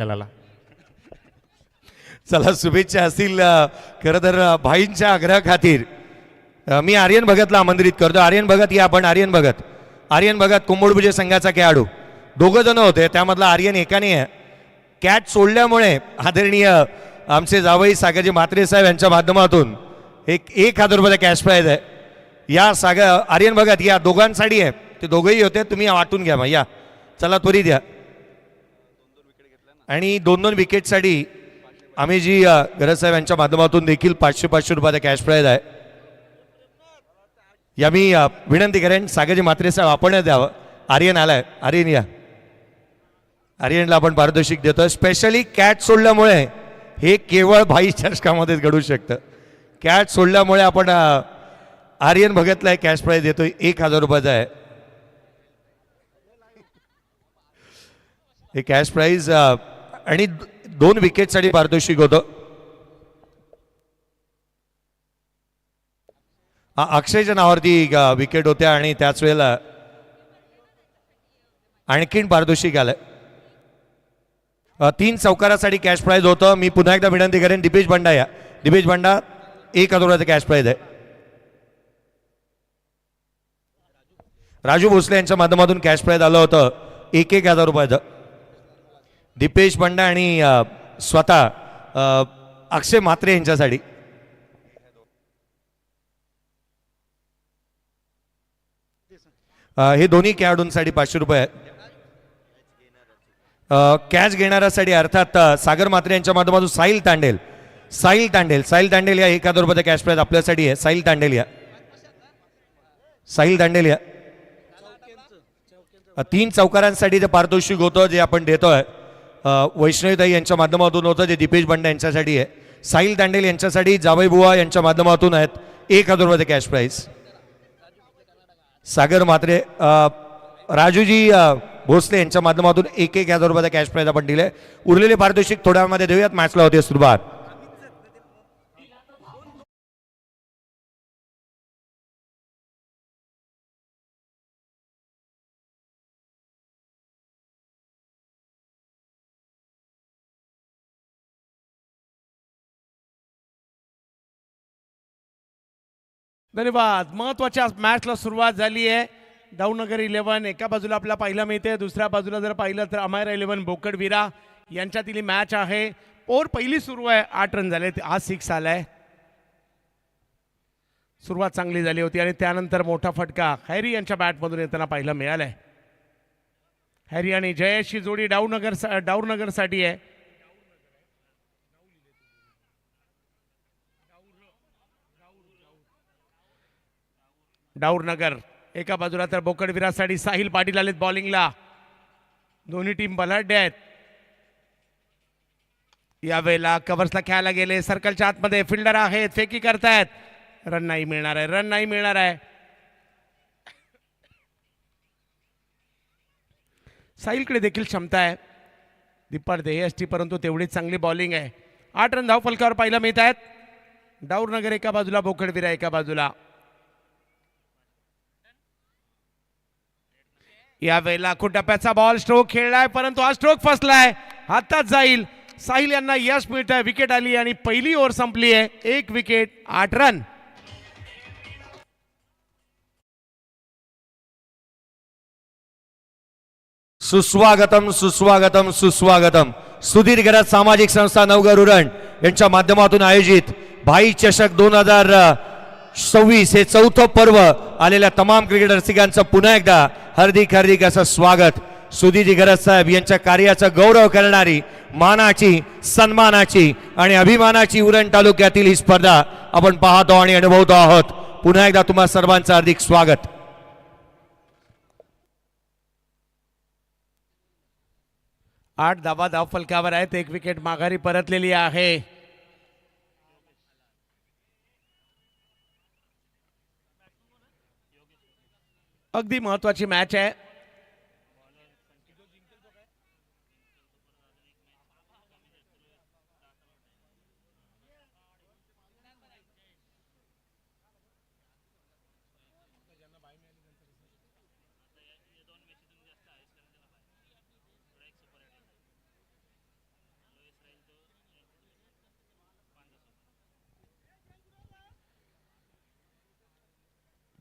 चला चला शुभेच्छा असतील खरं तर भाईंच्या आग्रह खातीर मी आर्यन भगतला आमंत्रित करतो. आर्यन भगत या. आपण आर्यन भगत कुंभोडभुजे संघाचा खेळाडू. दोघं जण होते त्यामधला आर्यन एकाने आहे. कॅच सोडल्यामुळे आदरणीय आमचे जावई सागरजी म्हात्रे साहेब यांच्या माध्यमातून 1,000 रुपयाचा कॅश प्राईज आहे. या आर्यन भगत या दोघांसाठी आहे. ते दोघंही होते. तुम्ही वाटून घ्या. मग या चला त्वरित या. आणि 2-2 विकेटसाठी आम्ही जी गरज साहेब यांच्या माध्यमातून देखील 500-500 रुपयाचा कॅश प्राईज आहे. या मी विनंती करेन सागरजी म्हात्रे साहेब आपण द्यावं. आर्यन आलाय. आर्यन या. आर्यनला आपण पारितोषिक देतोय. स्पेशली कॅच सोडल्यामुळे हे केवळ भाई चषकामध्येच घडू शकतं. कॅच सोडल्यामुळे आपण आर्यन भगतला कॅश प्राईज देतोय. 1,000 रुपयाचा आहे हे कॅश प्राईज. आणि 2 विकेटसाठी पारितोषिक होतं. अक्षयच्या नावावरती विकेट होत्या आणि त्याच वेळेला आणखीन पारितोषिक आलंय. 3 चौकारासाठी कॅश प्राईज होतं. मी पुन्हा एकदा विनंती करेन दिपेश बंडा या. दिपेश बंडा 1,000 रुपयाचा कॅश प्राईज आहे. राजू भोसले यांच्या माध्यमातून कॅश प्राईज आलं होतं 1,000 रुपयाचं. दिपेश बंडा आणि स्वतः अक्षय म्हात्रे यांच्यासाठी. हे दोन्ही खेळाडूंसाठी 500 रुपये आहेत. कॅच घेणाऱ्यासाठी अर्थात सागर म्हात्रे यांच्या माध्यमातून साहिल तांडेल या 1,000 रुपयाचा कॅश प्राईज आपल्यासाठी आहे. साहिल तांडेल या. 3 चौकारांसाठी जे पारितोषिक होतं जे आपण देतोय वैष्णवीताई यांच्या माध्यमातून होतं जे दिपेश बंडा यांच्यासाठी आहे. साहिल तांडेल यांच्यासाठी जावई बुवा यांच्या माध्यमातून आहेत 1,000 रुपयाचा कॅश प्राईज. सागर म्हात्रे राजूजी भोसले यांच्या माध्यमातून 1,000 रुपयाचा कॅश प्राईज आपण दिले. उरलेले पारितोषिक थोड्या वेळामध्ये देऊयात. मॅचला होते सुरुवात. धन्यवाद. महत्वाच्या मॅचला सुरुवात झाली आहे. दाऊनगर 11 एका बाजूला आपल्याला पाहायला मिळते. दुसऱ्या बाजूला जर पाहिलं तर अमायरा 11 बोकडविरा यांच्यातील ही मॅच आहे. ओव्हर पहिली सुरू आहे. 8 रन झाले. आज 6 आलाय. सुरुवात चांगली झाली होती आणि त्यानंतर मोठा फटका हॅरी यांच्या बॅटमधून येताना पाहायला मिळालाय. हॅरी आणि जयेशची जोडी डाऊनगरसाठी आहे. डाऊरनगर एका बाजूला तर बोकडविरासाठी साहिल पाटील आलेत बॉलिंगला. दोन्ही टीम बलाढ्य आहेत. यावेळेला कव्हर्सला खेळायला गेले. सर्कलच्या आतमध्ये फिल्डर आहेत. फेकी करतायत. रन नाही मिळणार आहे. साहिलकडे देखील क्षमता आहे. दिप्पाड देहष्टी परंतु तेवढीच चांगली बॉलिंग आहे. 8 रन धावफलकावर पाहायला मिळत आहेत. डाऊरनगर एका बाजूला बोकडविरा एका बाजूला. यावेळेला टप्प्याचा बॉल स्ट्रोक खेळलाय परंतु हा स्ट्रोक फसलाय. हातात जाईल. साहिल यांना यश मिळत आहे. विकेट आली आणि पहिली ओव्हर संपली आहे. 1 विकेट 8 रन. सुस्वागतम. सुधीर गरज सामाजिक संस्था नवघर उरण यांच्या माध्यमातून आयोजित भाई चषक 2026 हे 4थं पर्व आलेल्या तमाम क्रिकेट रसिकांचं पुन्हा एकदा हार्दिक असं स्वागत. सुधीरजी गरज साहेब यांच्या कार्याचा गौरव करणारी मानाची, सन्मानाची आणि अभिमानाची उरण तालुक्यातील ही स्पर्धा आपण पाहतो आणि अनुभवतो आहोत. पुन्हा एकदा तुम्हा सर्वांचं हार्दिक स्वागत. आठ धावा फलकावर आहेत. 1 विकेट माघारी परतलेली आहे. अगदी महत्वाची मॅच आहे.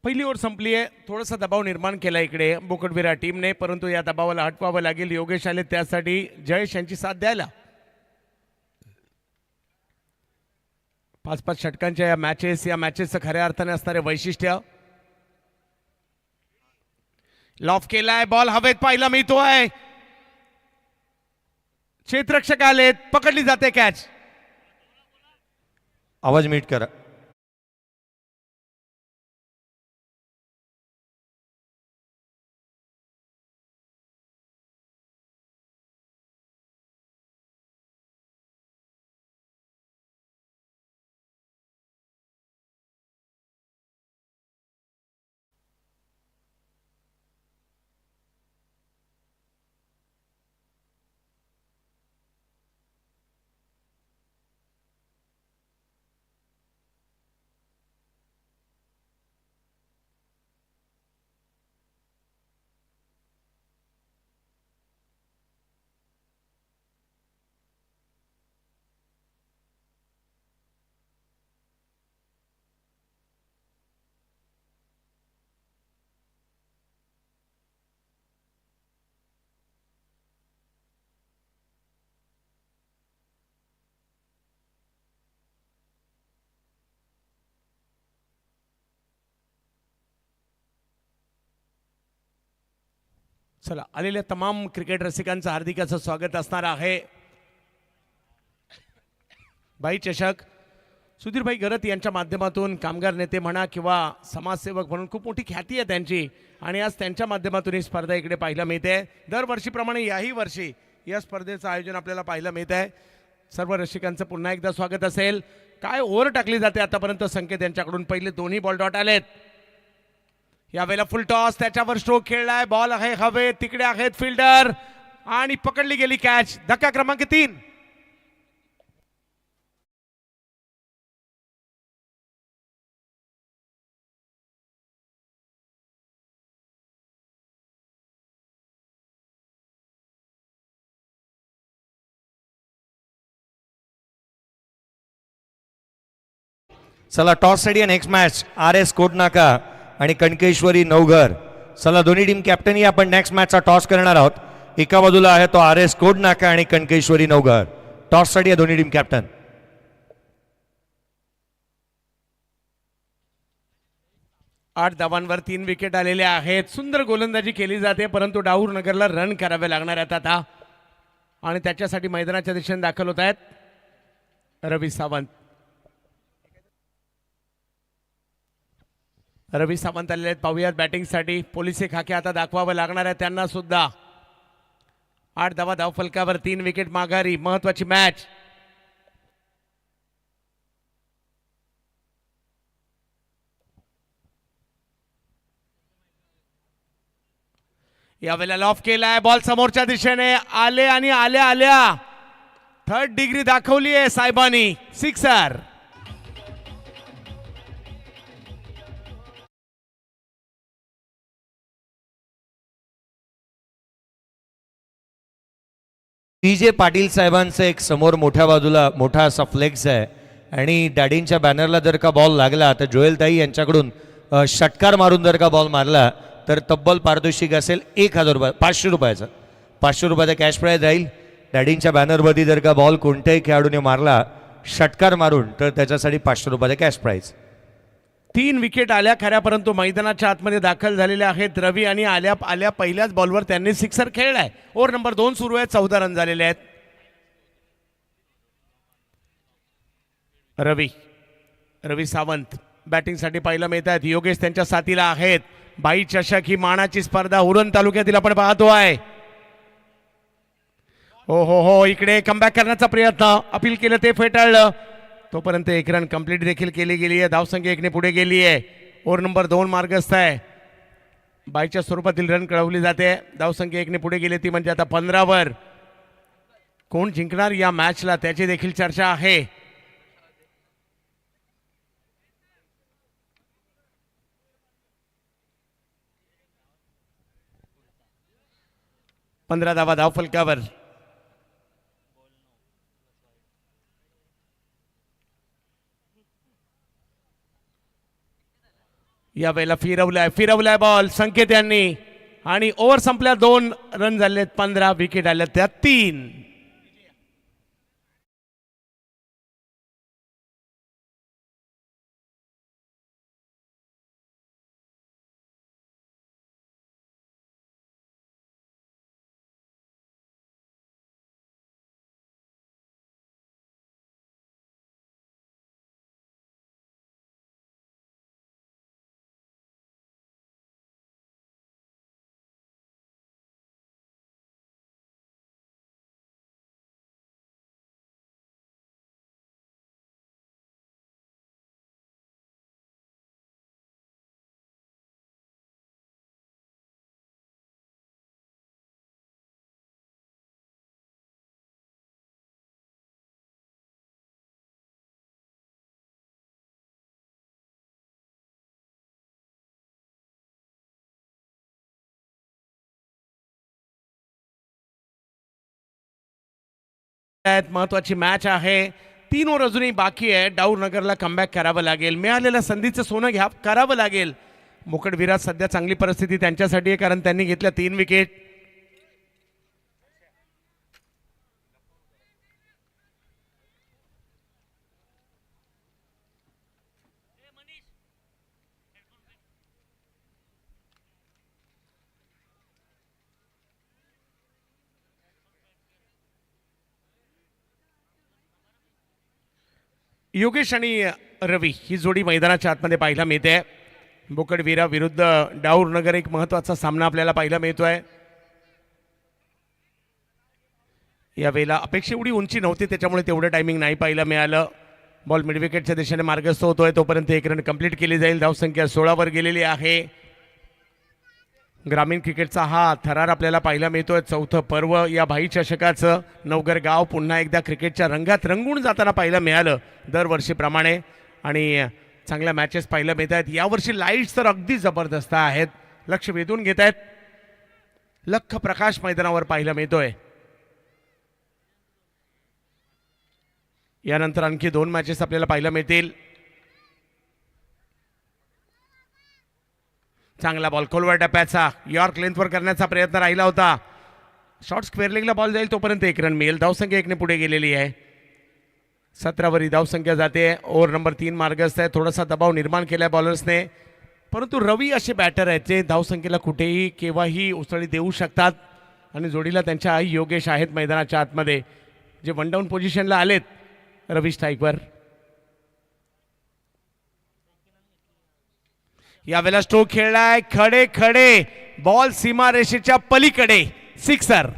पहिली ओव्हर संपली आहे. थोडासा दबाव निर्माण केला इकडे बोकडविरा टीमने, परंतु या दबावाला हटवावं लागेल. योगेश आले त्यासाठी जयेश यांची साथ द्यायला. 5-5 षटकांच्या या मॅचेसचं खऱ्या अर्थाने असणारे वैशिष्ट्य. लॉफ केलाय, बॉल हवेत पाहायला मिळतोय. क्षेत्ररक्षक आलेत, पकडली जाते कॅच. आवाज मीट करा. चला, आलेल्या तमाम क्रिकेट रसिकांचं हार्दिक असं स्वागत असणार आहे. भाई चषक सुधीरभाई गरत यांच्या माध्यमातून कामगार नेते म्हणा किंवा समाजसेवक म्हणून खूप मोठी ख्याती आहे त्यांची, आणि आज त्यांच्या माध्यमातून ही स्पर्धा इकडे पाहायला मिळते. दरवर्षीप्रमाणे याही वर्षी या स्पर्धेचं आयोजन आपल्याला पाहायला मिळत आहे. सर्व रसिकांचं पुन्हा एकदा स्वागत असेल. काय ओव्हर टाकली जाते आतापर्यंत संकेत यांच्याकडून. पहिले दोन्ही बॉल डॉट आलेत. यावेळेला फुल टॉस, त्याच्यावर स्ट्रोक खेळलाय. बॉल आहे हवे, तिकडे आहेत फिल्डर आणि पकडली गेली कॅच. धक्का क्रमांक 3. चला, टॉस साठी नेक्स्ट मॅच RS कोटनाका आणि कणकेश्वरी नवघर. चला, दोन्ही टीम कॅप्टनही आपण नेक्स्ट मॅचचा टॉस करणार आहोत. एका बाजूला आहे तो RS कोटनाका आणि कणकेश्वरी नवघर. टॉस साठी दोन्ही टीम कॅप्टन. 8 धावांवर 3 विकेट आलेले आहेत. सुंदर गोलंदाजी केली जाते, परंतु डाऊर नगरला रन करावे लागणार आहेत आता, आणि त्याच्यासाठी मैदानाच्या दिशेने दाखल होत आहेत रवी सावंत. रवी सावंत आलेले आहेत, पाहूयात बॅटिंगसाठी. पोलिसे खाके आता दाखवावं लागणार आहे त्यांना सुद्धा. 8 धावा धावफलकावर 3 विकेट माघारी. महत्वाची मॅच. यावेळेला लॉफ केलाय, बॉल समोरच्या दिशेने आले आणि आल्या 3rd डिग्री दाखवली आहे साहेबांनी. सिक्सर. PJ पाटील साहेबांचं एक समोर मोठ्या बाजूला मोठा असा फ्लेक्स आहे, आणि डॅडींच्या बॅनरला जर का बॉल लागला तर जोएल ताई यांच्याकडून षटकार मारून जर का बॉल मारला तर तब्बल पारितोषिक असेल 1000 रुपये, 500 रुपयाचं. 500 रुपयाचा कॅश प्राईज राहील. डॅडींच्या बॅनरवरती जर का बॉल कोणत्याही खेळाडूने मारला षटकार मारून तर त्याच्यासाठी 500 रुपयाचा कॅश प्राईज. 3 विकेट आल्या खऱ्या, परंतु मैदानाच्या आतमध्ये दाखल झालेले आहेत रवी, आणि आल्या पहिल्याच बॉलवर त्यांनी सिक्सर खेळलाय. ओव्हर नंबर 2 सुरू आहे. 14 रन झालेले आहेत. रवी सावंत बॅटिंगसाठी पाहायला मिळत आहेत. योगेश त्यांच्या साथीला आहेत. बाई चषक ही मानाची स्पर्धा उरण तालुक्यातील आपण पाहतो आहे. हो, इकडे कमबॅक करण्याचा प्रयत्न, अपील केलं ते फेटाळलं. तोपर्यंत 1 रन कंप्लीट देखील केली गेली आहे. धावसंख्या 1ने पुढे गेली आहे. ओव्हर नंबर 2 मार्गस्थ आहे. बाईच्या स्वरूपातील रन कळवली जाते. धावसंख्या 1ने पुढे गेली, ती म्हणजे आता 15 वर. कोण जिंकणार या मॅचला त्याची देखील चर्चा आहे. पंधरा धावा धावफलकावर. यावेळेला फिरवलाय बॉल संकेत यांनी आणि ओव्हर संपल्या 2 रन झालेत 15 विकेट आल्या त्या 3. महत्वाची मॅच आहे. 3 ओव्हर अजूनही बाकी आहे. डाऊनगरला कमबॅक करावं लागेल. मिळालेल्या संधीचं सोनं करावं लागेल. मोकडविरात सध्या चांगली परिस्थिती त्यांच्यासाठी आहे कारण त्यांनी घेतल्या 3 विकेट. योगेश आणि रवी ही जोडी मैदानाच्या आतमध्ये पाहायला मिळते. बोकडवीरा विरुद्ध डाऊरनगर एक महत्वाचा सामना आपल्याला पाहायला मिळतोय. यावेळेला अपेक्षा एवढी उंची नव्हती त्याच्यामुळे तेवढं टायमिंग नाही पाहायला मिळालं. बॉल मिड विकेटच्या दिशेने मार्गस्थ होतोय तोपर्यंत 1 रन कंप्लीट केली जाईल. धावसंख्या 16 वर गेलेली आहे. ग्रामीण क्रिकेटचा हा थरार आपल्याला पाहायला मिळतोय. 4थं पर्व या भाई चषकाचं. नवघर गाव पुन्हा एकदा क्रिकेटच्या रंगात रंगून जाताना पाहायला मिळालं दरवर्षीप्रमाणे आणि चांगल्या मॅचेस पाहायला मिळत आहेत. यावर्षी लाईट्स तर अगदी जबरदस्त आहेत. लक्ष वेधून घेत आहेत. लख प्रकाश मैदानावर पाहायला मिळतोय. यानंतर आणखी 2 मॅचेस आपल्याला पाहायला मिळतील. चांगला बॉल खोलवर टप्प्याचा यॉर्क लेंथवर करण्याचा प्रयत्न राहिला होता. शॉर्ट स्क्वेअर लेगला बॉल जाईल तोपर्यंत 1 रन मिळेल. धावसंख्या 1 ने पुढे गेलेली आहे. 17 वरी धावसंख्या जाते. ओव्हर नंबर 3 मार्गस्थ आहे. थोडासा दबाव निर्माण केला बॉलर्सने परंतु रवी असे बॅटर आहेत जे धावसंख्येला कुठेही केव्हाही उसळी देऊ शकतात आणि जोडीला त्यांच्या आई योगेश आहेत मैदानाच्या आतमध्ये जे वन डाऊन पोझिशनला आलेत. रवी स्ट्राईकवर. यावेळेला स्ट्रोक खेळलाय. खडे खडे बॉल सीमारेषेच्या पलीकडे. सिक्सर.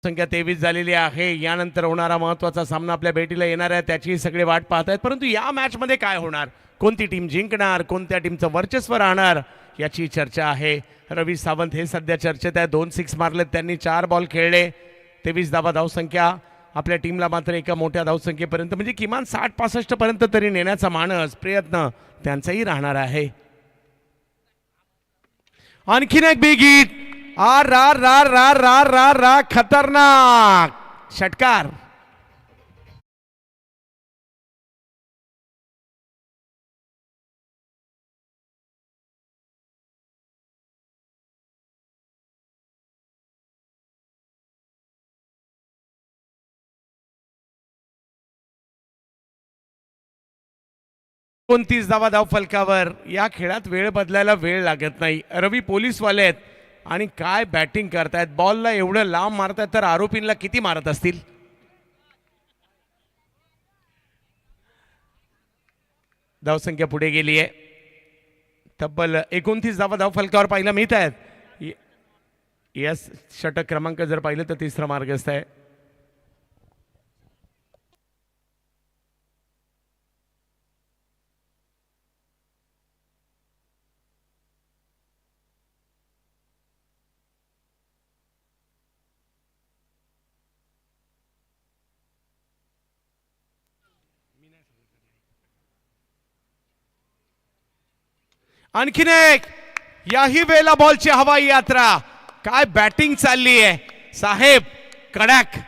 संख्या 23 झालेली आहे. यानंतर होणारा महत्त्वाचा सामना आपल्या भेटीला येणार आहे त्याची सगळे वाट पाहत आहेत परंतु या मॅचमध्ये काय होणार कोणती टीम जिंकणार कोणत्या टीमचं वर्चस्व राहणार याची चर्चा आहे. रवी सावंत हे सध्या चर्चेत आहे. 2 सिक्स मारलेत त्यांनी. 4 बॉल खेळले. 23 धावा धावसंख्या. आपल्या टीमला मात्र एका मोठ्या धावसंख्येपर्यंत म्हणजे किमान 60-65 पर्यंत तरी नेण्याचा मानस प्रयत्न त्यांचाही राहणार आहे. आणखीन एक बिग हिट. आर रार रार रार रार रार रा खतरनाक षटकार. कोणतीच धावा धाव फलकावर. या खेळात वेळ बदलायला वेळ लागत नाही. रवी पोलीसवाले आहेत आणि काय बॅटिंग करतायत. बॉलला एवढं लांब मारतायत तर आरोपींना किती मारत असतील. धावसंख्या पुढे गेली आहे. तब्बल 29 धावा धाव फलकावर पाहायला मिळत आहेत. यस षटक क्रमांक जर पाहिलं तर 3रा मार्गस्थ आहे. आणखीन एक, याही वेळेला बॉलची हवाई यात्रा. काय बॅटिंग चालली आहे साहेब, कडक.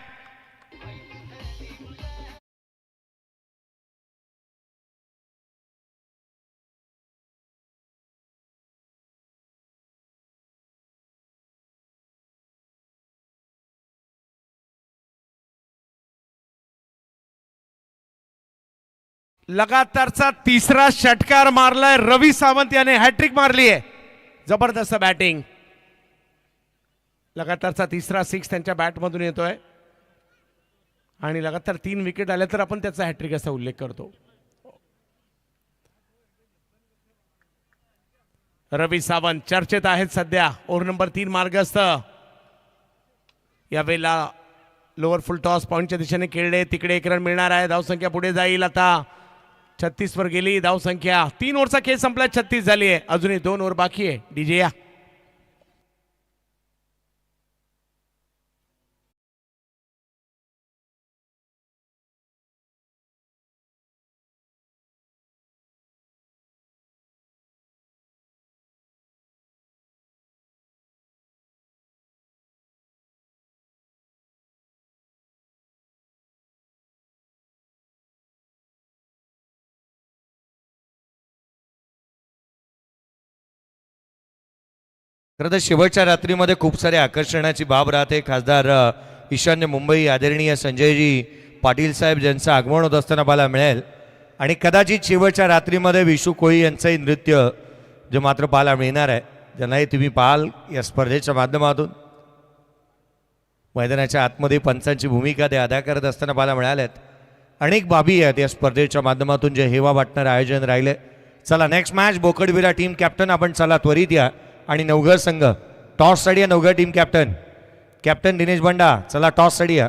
लगातारचा तिसरा षटकार मारलाय रवी सावंत याने, हॅट्रिक मारली आहे. जबरदस्त बॅटिंग. लगातारचा तिसरा सिक्स त्यांच्या बॅटमधून येतोय आणि लगातार 3 विकेट आल्या तर आपण त्याचा हॅट्रिक असा उल्लेख करतो. रवी सावंत चर्चेत आहेत सध्या. ओव्हर नंबर 3 मार्गस्थ. यावेळेला लोअर फुल टॉस पॉइंटच्या दिशेने खेळले, तिकडे 1 रन मिळणार आहे. धावसंख्या पुढे जाईल आता. 36 वर गेली धावसंख्या. 3 ओव्हरचा खेळ संपला, 36 झाली आहे. अजूनही 2 ओव्हर बाकी आहे. डीजे या. खरं तर शेवटच्या रात्रीमध्ये खूप सारे आकर्षणाची बाब राहते. खासदार ईशान्य मुंबई आदरणीय संजयजी पाटील साहेब ज्यांचं आगमन होत असताना पाहायला मिळेल आणि कदाचित शेवटच्या रात्रीमध्ये विशू कोळी यांचंही नृत्य जे मात्र पाहायला मिळणार आहे, ज्यांनाही तुम्ही पाहाल या स्पर्धेच्या माध्यमातून. मैदानाच्या आतमध्ये पंचांची भूमिका ते अदा करत असताना पाहायला मिळाल्यात. अनेक बाबी आहेत या स्पर्धेच्या माध्यमातून जे हेवा वाटणारं आयोजन राहिले. चला next match Bokadvira team captain आपण चला त्वरित या आणि नवघर संघ टॉससाठी या. नवघर टीम कॅप्टन दिनेश बंडा चला टॉससाठी या.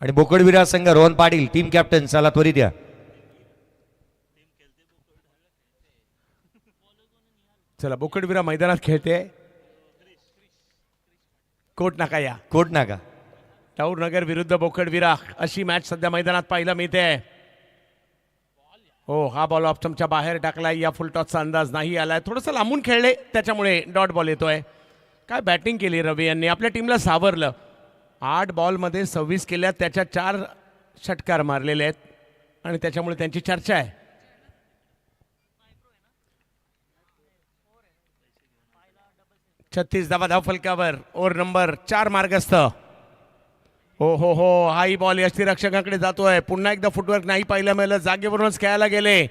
आणि बोकडविरा संघ रोहन पाटील टीम कॅप्टन चला त्वरित या. चला बोकडविरा मैदानात खेळते. कोट नाका या. कोट नाका. टाऊर नगर विरुद्ध बोकडविरा अशी मॅच सध्या मैदानात पाहायला मिळते. हो, हा बॉल ऑफ स्टंपच्या बाहेर टाकलाय. या फुल टॉसचा अंदाज नाही आलाय. थोडंसं लांबून खेळले त्याच्यामुळे डॉट बॉल येतोय. काय बॅटिंग केली रवी यांनी, आपल्या टीमला सावरलं. 8 बॉलमध्ये 26 केल्यात, त्याच्या 4 षटकार मारलेले आहेत आणि त्याच्यामुळे त्यांची चर्चा आहे. छत्तीस धावा धावफलकावर. ओव्हर नंबर 4 मार्गस्थ. हो हो हो, हाही बॉल यष्टीरक्षकाकडे जातोय. पुन्हा एकदा फुटवर्क नाही पाहिलं मिळालं. जागेवरूनच खेळायला गेले.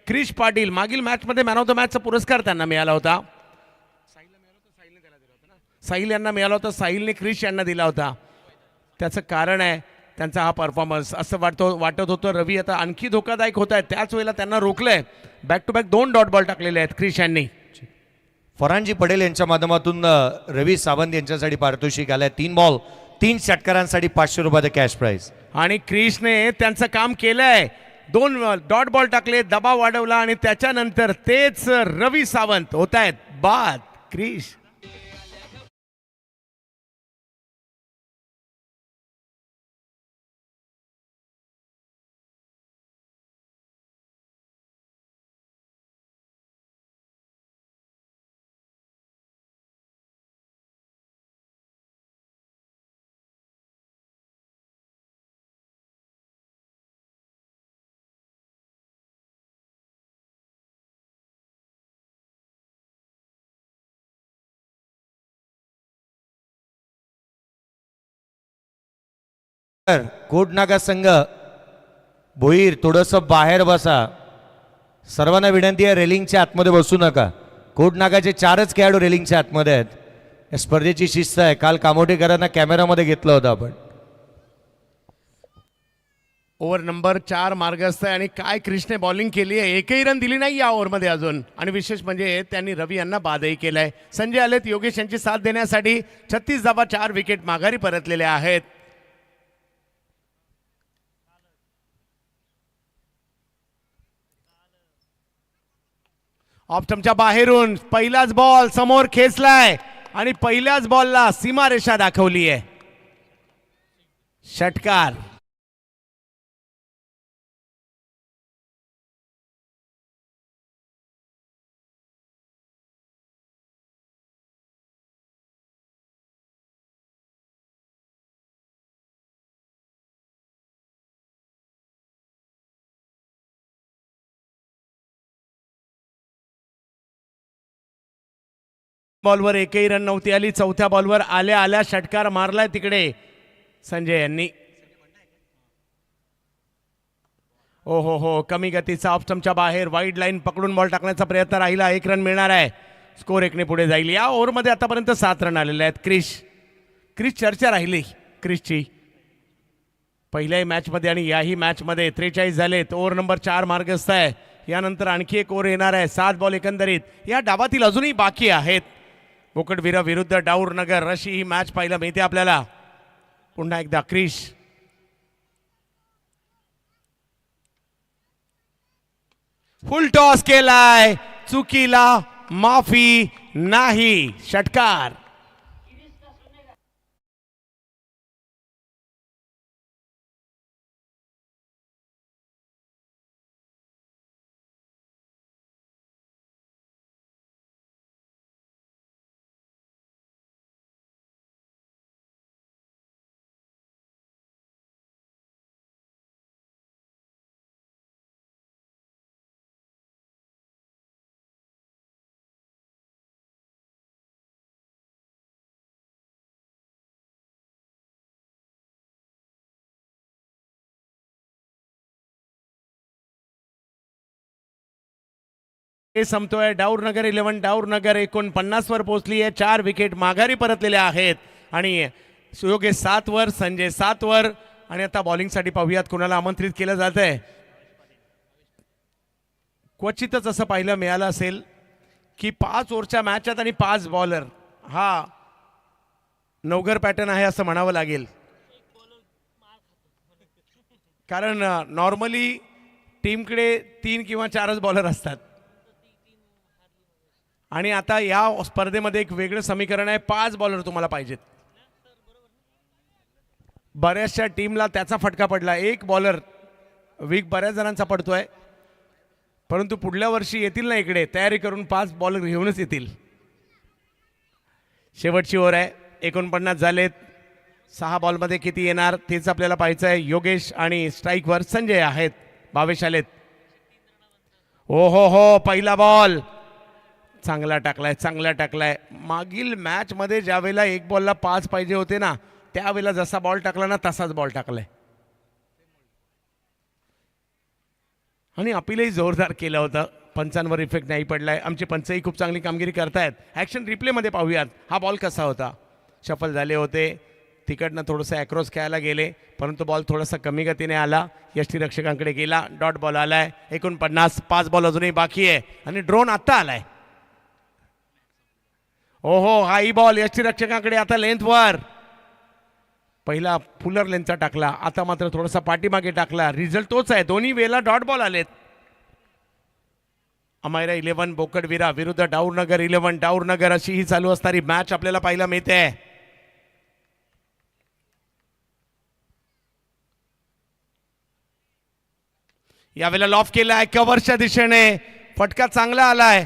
क्रिश पाटील मागील मॅचमध्ये मॅन ऑफ द मॅचचा पुरस्कार त्यांना मिळाला होता. साहिल यांना मिळाला होता. साहिलने क्रिश यांना दिला होता. त्याचं कारण आहे त्यांचा हा परफॉर्मन्स. असं वाटत होतं रवी आता आणखी धोकादायक होत आहे. त्याच वेळेला त्यांना रोखलंय. Back to back 2 dot ball टाकलेले आहेत क्रिश यांनी. फरानजी पटेल यांच्या माध्यमातून रवी सावंत यांच्यासाठी पारितोषिक आलंय. 3 बॉल 3 षटकारांसाठी 500 रुपयाचं कॅश प्राइज. आणि क्रिशने त्यांचं काम केलंय. 2 डॉट बॉल टाकले, दबाव वाढवला आणि त्याच्यानंतर तेच रवी सावंत होत आहेत बाद. क्रिश कोटनाका संघ भोईर थोडंसं बाहेर बसा. सर्वांना विनंती आहे रेलिंगच्या आतमध्ये बसू नका. कोटनाकाचे 4च खेळाडू रेलिंगच्या आतमध्ये आहेत. या स्पर्धेची शिस्त आहे. काल कामोठेकरांना कॅमेरामध्ये घेतलं होतं आपण. ओव्हर नंबर 4 मार्गस्थ आहे आणि काय क्रिशने बॉलिंग केली आहे. एकही रन दिली नाही या ओव्हरमध्ये अजून. आणि विशेष म्हणजे त्यांनी रवी यांना बादही केलाय. संजय आलेत योगेश यांची साथ देण्यासाठी. 36 धावा 4 विकेट माघारी परतलेले आहेत. ऑफ स्टंपच्या बाहेरून पहिलाच बॉल समोर खेचलाय आणि पहिल्याच बॉलला सीमारेषा दाखवली आहे. षटकार. बॉलवर एकही रन नव्हती आली. चौथ्या बॉलवर आल्या आल्या षटकार मारलाय तिकडे संजय यांनी. ओ हो कमी गतीचा ऑफ स्टंपच्या बाहेर वाईड लाईन पकडून बॉल टाकण्याचा प्रयत्न राहिला. 1 रन मिळणार आहे. स्कोर 1ने पुढे जाईल. या ओव्हरमध्ये आतापर्यंत 7 रन आलेले आहेत. क्रिश चर्चा राहिली क्रिशची पहिल्याही मॅचमध्ये आणि याही मॅचमध्ये. 43 झालेत. ओव्हर नंबर 4 मार्गस्थ आहे. यानंतर आणखी एक ओव्हर येणार आहे. 7 बॉल एकंदरीत या डावातील अजूनही बाकी आहेत. बोकडविरा विरुद्ध डाऊरनगर अशी ही मॅच पाहायला मिळते आपल्याला. पुन्हा एकदा क्रिश. फुल टॉस केलाय. चुकीला माफी नाही. षटकार. हे संपतोय. डाऊरनगर 11 डाऊरनगर 49 वर पोहोचली आहे. 4 विकेट माघारी परतलेल्या आहेत आणि योगेश 7 वर, संजय 7 वर. आणि आता बॉलिंगसाठी पाहूयात कुणाला आमंत्रित केलं जात आहे. क्वचितच असं पाहिलं मिळालं असेल की 5 ओव्हरच्या मॅच आहेत आणि 5 बॉलर. हा नवघर पॅटर्न आहे असं म्हणावं लागेल. कारण नॉर्मली टीमकडे 3 किंवा 4च बॉलर असतात आणि आता या स्पर्धेमध्ये एक वेगळं समीकरण आहे. 5 बॉलर तुम्हाला पाहिजेत. बऱ्याचशा टीमला त्याचा फटका पडला. 1 बॉलर वीक बऱ्याच जणांचा पडतोय. परंतु पुढल्या वर्षी येतील ना इकडे तयारी करून 5 बॉलर घेऊनच येतील. शेवटची ओव्हर आहे. 49 झालेत. 6 बॉलमध्ये किती येणार तेच आपल्याला पाहायचं आहे. योगेश आणि स्ट्राईकवर संजय आहेत. 22 आलेत. हो पहिला बॉल चांगला टाकलाय. मागील मॅचमध्ये ज्या वेळेला 1 बॉलला 5 पाहिजे होते ना त्यावेळेला जसा बॉल टाकला ना तसाच बॉल टाकलाय आणि अपीलही जोरदार केलं होतं. पंचांवर इफेक्ट नाही पडलाय. आमचे पंचही खूप चांगली कामगिरी करतायत. ॲक्शन रिप्लेमध्ये पाहूयात हा बॉल कसा होता. शफल झाले होते. तिकडनं थोडंसं ॲक्रॉस खेळायला गेले परंतु बॉल थोडासा कमी गतीने आला. यष्टीरक्षकांकडे गेला. डॉट बॉल आलाय. 49. 5 बॉल अजूनही बाकी आहे आणि ड्रोन आत्ता आलाय. हाही बॉल यष्टीरक्षकांकडे. आता लेंथवर पहिला फुलर लेंथचा टाकला. आता मात्र थोडासा पाठीमागे टाकला. रिझल्ट तोच आहे. दोन्ही वेळेला डॉट बॉल आलेत. अमायरा 11 बोकडविरा विरुद्ध डाऊरनगर 11 डाऊरनगर अशी ही चालू असणारी मॅच आपल्याला पाहायला मिळते. यावेळेला लॉफ केलाय कव्हरच्या दिशेने. फटका चांगला आलाय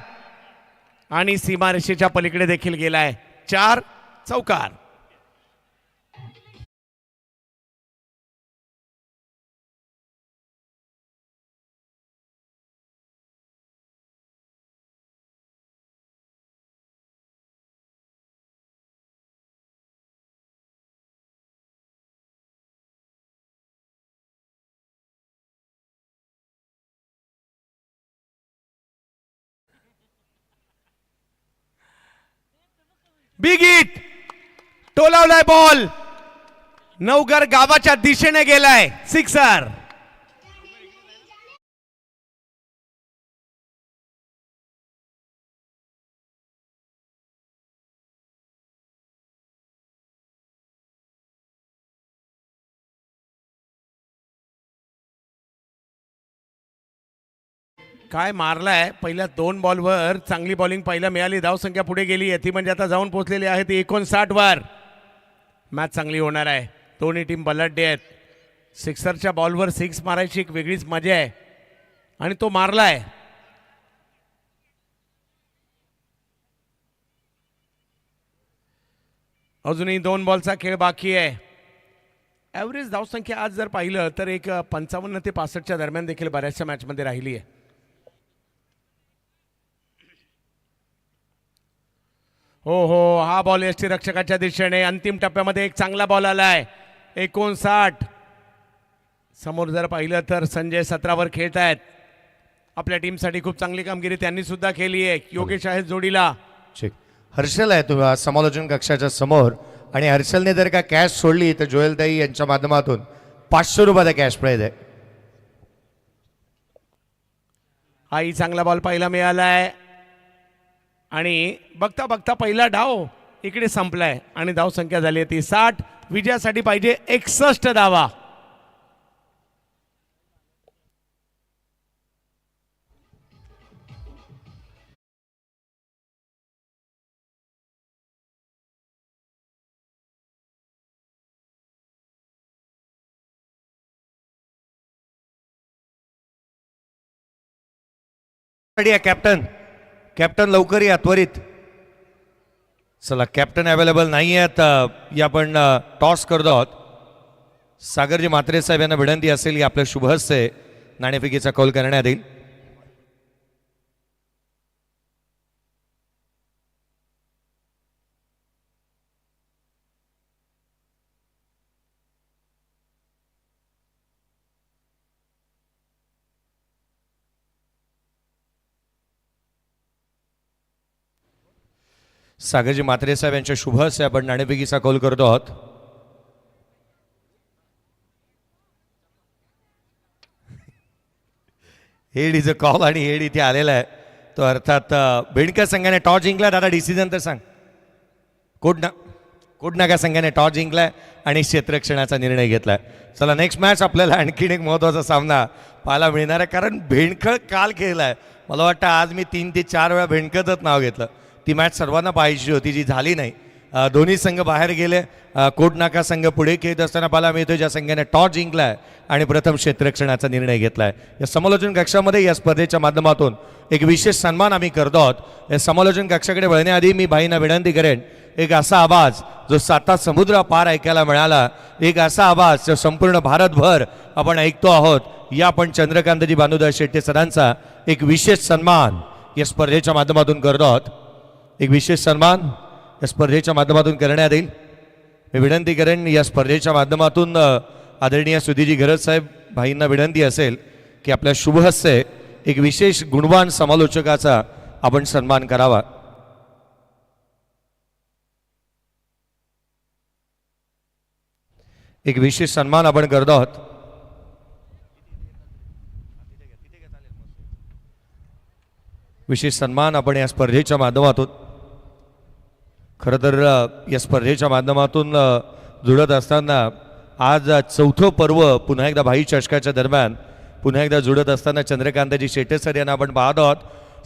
आणि सीमारेषेच्या पलीकडे देखील गेलाय. 4 चौकार. Big hit. टोलावलाय बॉल. नवघर गावाच्या दिशेने गेलाय. सिक्सर. काय मारलाय. पहिल्या 2 बॉलवर चांगली बॉलिंग पाहायला मिळाली. धावसंख्या पुढे गेली आहे ती म्हणजे आता जाऊन पोहोचलेली आहे ती 59 वर. मॅच चांगली होणार आहे. दोन्ही टीम बलाढ्य आहेत. सिक्सरच्या बॉलवर 6 मारायची एक वेगळीच मजा आहे आणि तो मारलाय. अजूनही 2 बॉलचा खेळ बाकी आहे. ॲव्हरेज धावसंख्या आज जर पाहिलं तर एक 55 ते 65च्या दरम्यान देखील बऱ्याचशा मॅचमध्ये राहिली आहे. हो हो, हा बॉल यष्टी रक्षकाच्या दिशेने. अंतिम टप्प्यामध्ये एक चांगला बॉल आलाय. 59. समोर जर पाहिलं तर संजय 17वर खेळत आहेत. आपल्या टीमसाठी खूप चांगली कामगिरी त्यांनी सुद्धा केली आहे. योगेश आहे जोडीला. ठीक. हर्षल आहे तुम्ही समालोचन कक्षाच्या समोर, आणि हर्षलने जर का कॅश सोडली तर जोयलताई यांच्या माध्यमातून 500 रुपयाचा कॅश प्राईज आहे. हाही चांगला बॉल पाहायला मिळालाय आणि बघता बघता पहिला डाव इकडे संपलाय आणि धाव संख्या झाली आहे ती 60. विजयासाठी पाहिजे 61 धावा. कॅप्टन कॅप्टन लवकर या त्वरित. चला कॅप्टन अवेलेबल नाही आहेत. या आपण टॉस करतो आहोत. सागरजी म्हात्रे साहेब यांना विनंती असेल की आपल्या शुभ हस्ते नाणेफेकीचा कॉल करण्यात येईल. सागरजी म्हात्रे साहेब यांच्या शुभ हस्ते आपण नाणेफेकीचा कॉल करतो आहोत. हेड इज अ कॉल आणि हेड इथे आलेला आहे. तो अर्थात बेणकर संघाने टॉस जिंकला. दादा डिसिजन तर सांग. कोडनाका संघाने टॉस जिंकलाय आणि क्षेत्ररक्षणाचा निर्णय घेतलाय. चला नेक्स्ट मॅच आपल्याला आणखीन एक महत्त्वाचा सामना पाहायला मिळणार आहे, कारण भेंडखळ काल खेळलाय. मला वाटतं आज मी 3 ते 4 वेळा भेंडकळच नाव घेतलं. ती मॅच सर्वांना पाहायची होती, जी झाली नाही. दोन्ही संघ बाहेर गेले. कोटनाका संघ पुढे खेळत असताना पाहायला मिळतो ज्या संघाने टॉस जिंकलाय आणि प्रथम क्षेत्ररक्षणाचा निर्णय घेतलाय. या समालोचन कक्षामध्ये या स्पर्धेच्या माध्यमातून एक विशेष सन्मान आम्ही करतो आहोत. या समालोचन कक्षाकडे वळण्याआधी मी भाईंना विनंती करेन, एक असा आवाज जो 7 समुद्र पार ऐकायला मिळाला, एक असा आवाज जो संपूर्ण भारतभर आपण ऐकतो आहोत. या आपण चंद्रकांतजी भानुदास शेट्टे सरांचा एक विशेष सन्मान या स्पर्धेच्या माध्यमातून करतो आहोत. एक विशेष सन्मान या स्पर्धेच्या माध्यमातून करण्यात येईल. मी विनंती करेन या स्पर्धेच्या माध्यमातून आदरणीय सुधीजी घरत साहेब भाईंना विनंती असेल की आपल्या शुभ हस्ते एक विशेष गुणवान समालोचकाचा आपण सन्मान करावा. एक विशेष सन्मान आपण करतो आहोत. विशेष सन्मान आपण या स्पर्धेच्या माध्यमातून, खरं तर या स्पर्धेच्या माध्यमातून जुळत असताना आज 4थं पर्व पुन्हा एकदा भाई चषकाच्या दरम्यान पुन्हा एकदा जुळत असताना चंद्रकांतजी शेट्टे सर यांना आपण पाहत आहोत.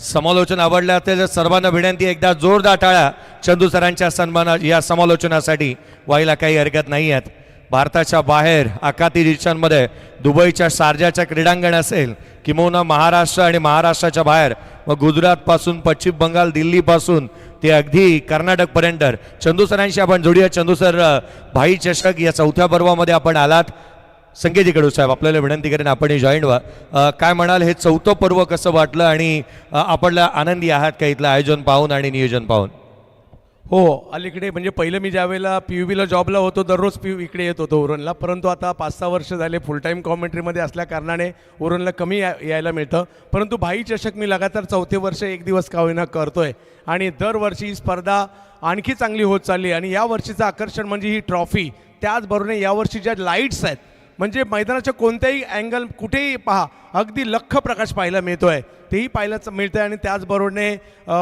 समालोचन आवडलं असेल तर सर्वांना विनंती, एकदा जोरदार टाळ्या चंदू सरांच्या सन्माना या समालोचनासाठी व्हायला काही हरकत नाही आहेत. भारताच्या बाहेर आखाती देशांमध्ये दुबईच्या शारजाच्या क्रीडांगण असेल, किंवा महाराष्ट्र आणि महाराष्ट्राच्या बाहेर मग गुजरातपासून पश्चिम बंगाल, दिल्लीपासून ते अगदी कर्नाटकपर्यंत चंदू सरांशी आपण जोडूया. चंदू सर, भाई चषक या 4थ्या पर्वामध्ये आपण आलात. संकेतजी कडू साहेब आपल्याला विनंती करेन आपण जॉईन व्हा. काय म्हणाल, हे 4थं पर्व कसं वाटलं आणि आपल्याला आनंदी आहात का इथलं आयोजन पाहून आणि नियोजन पाहून? हो, अलीकडे म्हणजे पहिलं मी ज्यावेळेला PUBला जॉबला होतो दररोज इकडे येत होतो उरणला, परंतु आता 5-6 वर्ष झाले फुल टाईम कॉमेंट्रीमध्ये असल्या कारणाने उरणला कमी यायला मिळतं. परंतु भाई चषक मी लगातार 4थे वर्ष एक दिवस का होईना करतोय आणि दरवर्षी ही स्पर्धा आणखी चांगली होत चालली. आणि या वर्षीचं आकर्षण म्हणजे ही ट्रॉफी. त्याचबरोबर यावर्षी ज्या लाईट्स आहेत, म्हणजे मैदानाच्या कोणत्याही अँगल कुठेही पहा अगदी लख्ख प्रकाश पाहायला मिळतोय, तेही पाहायला मिळतं आहे. आणि त्याचबरोबरने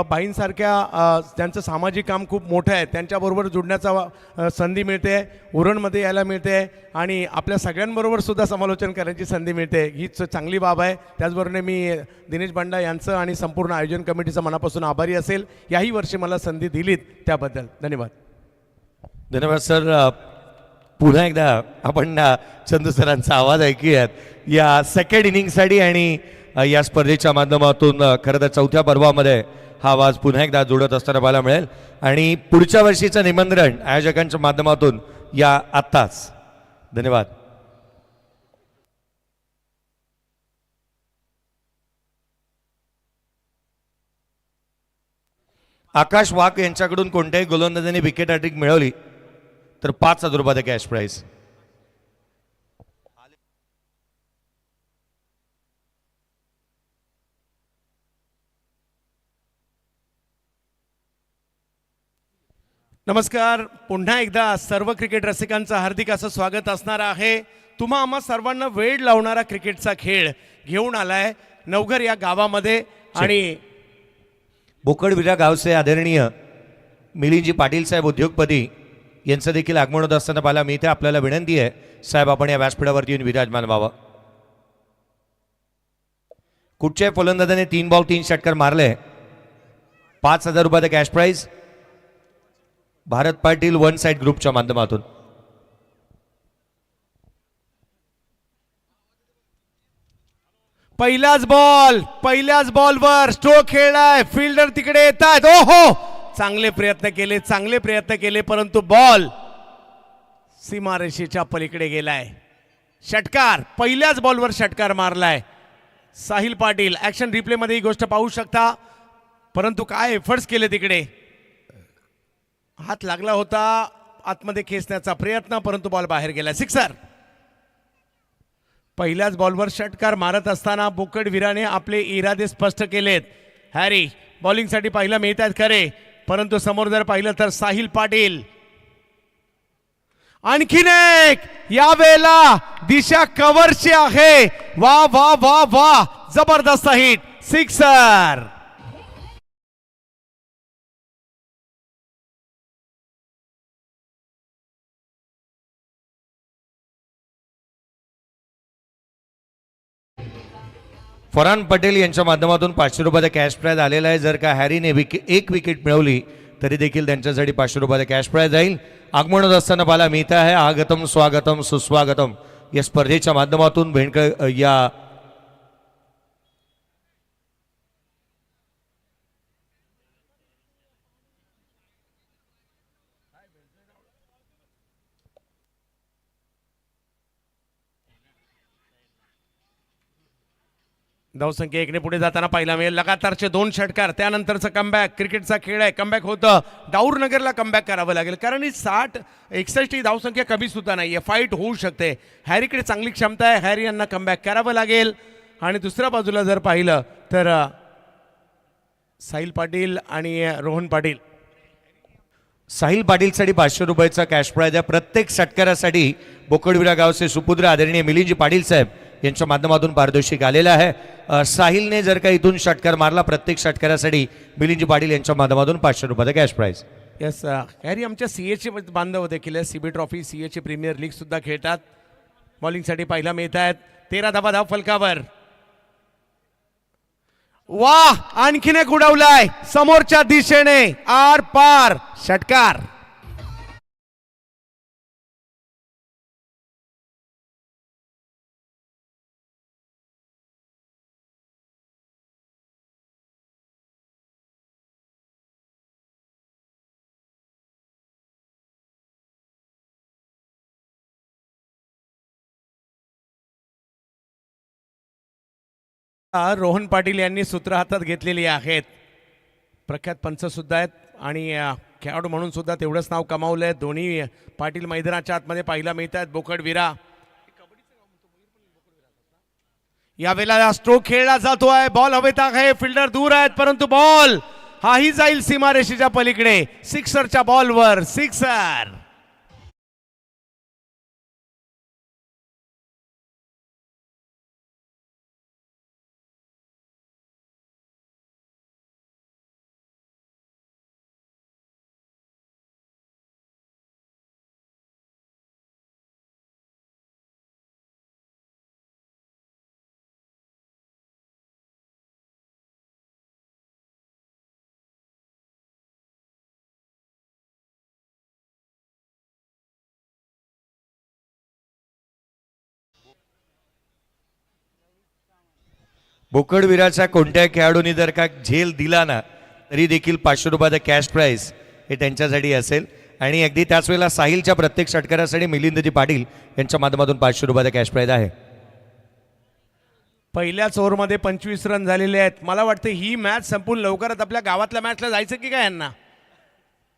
भाईंसारख्या त्यांचं सामाजिक काम खूप मोठं आहे, त्यांच्याबरोबर जुडण्याचा संधी मिळते, उरणमध्ये यायला मिळते आणि आपल्या सगळ्यांबरोबर सुद्धा समालोचन करण्याची संधी मिळते. हीच चांगली बाब आहे. त्याचबरोबर मी दिनेश बंडा यांचं आणि संपूर्ण आयोजन कमिटीचं मनापासून आभारी असेल. याही वर्षी मला संधी दिलीत त्याबद्दल धन्यवाद. धन्यवाद सर. पुन्हा एकदा आपण चंदू सरांचा आवाज ऐकूयात या सेकंड इनिंगसाठी आणि या स्पर्धेच्या माध्यमातून. खरं तर 4थ्या पर्वामध्ये हा आवाज पुन्हा एकदा जोडत असताना पाहायला मिळेल आणि पुढच्या वर्षीचं निमंत्रण आयोजकांच्या माध्यमातून या आत्ताच. धन्यवाद. आकाश वाघ यांच्याकडून कोणत्याही गोलंदाजाने विकेट हॅट्रिक मिळवली तर 5,000 रुपये कॅश प्राइज. नमस्कार. पुन्हा एकदा सर्व क्रिकेट रसिकांचं हार्दिक असं स्वागत असणार आहे. तुम्हा आम्हा सर्वांना वेळ लावणारा क्रिकेटचा खेळ घेऊन आलाय नवघर या गावामध्ये. आणि बोकडविरा गावचे आदरणीय मिलिंदजी पाटील साहेब उद्योगपती यांचं देखील आगमन होत असताना पाहिला मी इथे आपल्याला विनंती आहे साहेब आपण या व्यासपीठावरती येऊन विराजमान व्हावं. कुठच्याही फलंदाजाने 3 बॉल 3 षटकार मारले. 5,000 रुपये cash prize Bharat Patil one side ग्रुपच्या माध्यमातून. पहिल्याच बॉलवर स्ट्रोक खेळलाय. फिल्डर तिकडे येत आहेत. ओहो, चांगले प्रयत्न केले परंतु बॉल सीमारेषेच्या पलीकडे गेलाय. षटकार, पहिल्याच बॉलवर षटकार मारलाय साहिल पाटील. ऍक्शन रिप्ले मध्ये ही गोष्ट पाहू शकता. परंतु काय एफर्ट्स केले तिकडे. हात लागला होता आतमध्ये खेचण्याचा प्रयत्न परंतु बॉल बाहेर गेला. सिक्सर. पहिल्याच बॉलवर षटकार मारत असताना बोकडवीराने आपले इरादे स्पष्ट केलेत. हॅरी बॉलिंगसाठी पाहिलं मिळत आहेत खरे परंतु समोर जर पाहिलं तर साहिल पाटील. आणखीन एक, यावेळेला दिशा कव्हरची आहे. वा वा वा वा, जबरदस्त हिट. सिक्सर. फरहान पटेल यांच्या माध्यमातून 500 रुपये कॅश प्राइज आलेला आहे. जर का हॅरीने एक विकेट मिळवली तरी देखील त्यांच्यासाठी 500 रुपये कॅश प्राइज जाईल. आगमन होत असताना पाहायला मिळत आहे आगतम स्वागतम सुस्वागतम या स्पर्धेच्या माध्यमातून भेंडकर या धावसंख्या 1 ने पुढे जाताना पाहिला मिळेल. लगातारचे 2 षटकार त्यानंतरचं कमबॅक. क्रिकेटचा खेळ आहे. कमबॅक होतं. डाऊरनगरला कमबॅक करावं लागेल कारण ही 60-61 ही धावसंख्या कमी सुद्धा नाहीये. फाईट होऊ शकते. हॅरीकडे चांगली क्षमता आहे. हॅरी यांना कमबॅक करावं लागेल. आणि दुसऱ्या बाजूला जर पाहिलं तर साहिल पाटील आणि रोहन पाटील. साहिल पाटीलसाठी 500 रुपयाचा कॅश प्राइज आहे. प्रत्येक षटकारासाठी बोकडविरा गावचे सुपुत्र आदरणीय मिलिंदजी पाटील साहेब यांच्या माध्यमातून पारितोषिक आलेलं आहे. साहिलने जर का इथून षटकार मारला प्रत्येक षटकारासाठी मिलिंदजी पाटील यांच्या माध्यमातून 500 रुपयाचा कॅश प्राइज. येस, हॅरी आमच्या सीएचे बांधव देखील सीबी ट्रॉफी सीएची प्रीमियर लीग सुद्धा खेळतात. बॉलिंगसाठी पाहिला मिळत आहेत. 13 धाव फलकावर. वाह, आणखीन एक उडवलाय समोरच्या दिशेने. आर पार षटकार. रोहन पाटील यांनी सूत्र हातात घेतलेली आहेत. प्रख्यात पंच सुद्धा आहेत आणि खेळाडू म्हणून सुद्धा तेवढंच नाव कमावलंय. दोन्ही पाटील मैदानाच्या आतमध्ये पाहिला मिळत आहेत. बोकडवीरा यावेळेला स्ट्रोक खेळला जातोय. बॉल हवेत आहे. फिल्डर दूर आहेत परंतु बॉल हाही जाईल सीमारेषेच्या पलीकडे. सिक्सरच्या बॉलवर सिक्सर. बोकडविराच्या कोणत्याही खेळाडूंनी जर का झेल दिला ना तरी देखील 500 रुपयाचा कॅश प्राइज हे त्यांच्यासाठी असेल. आणि अगदी त्याच वेळेला साहिलच्या प्रत्येक षटकारासाठी मिलिंदजी पाटील यांच्या माध्यमातून 500 रुपयाचा कॅश प्राइज आहे. पहिल्याच ओव्हरमध्ये 25 रन झालेले आहेत. मला वाटतं ही मॅच संपून लवकरच आपल्या गावातल्या मॅचला जायचं की काय यांना,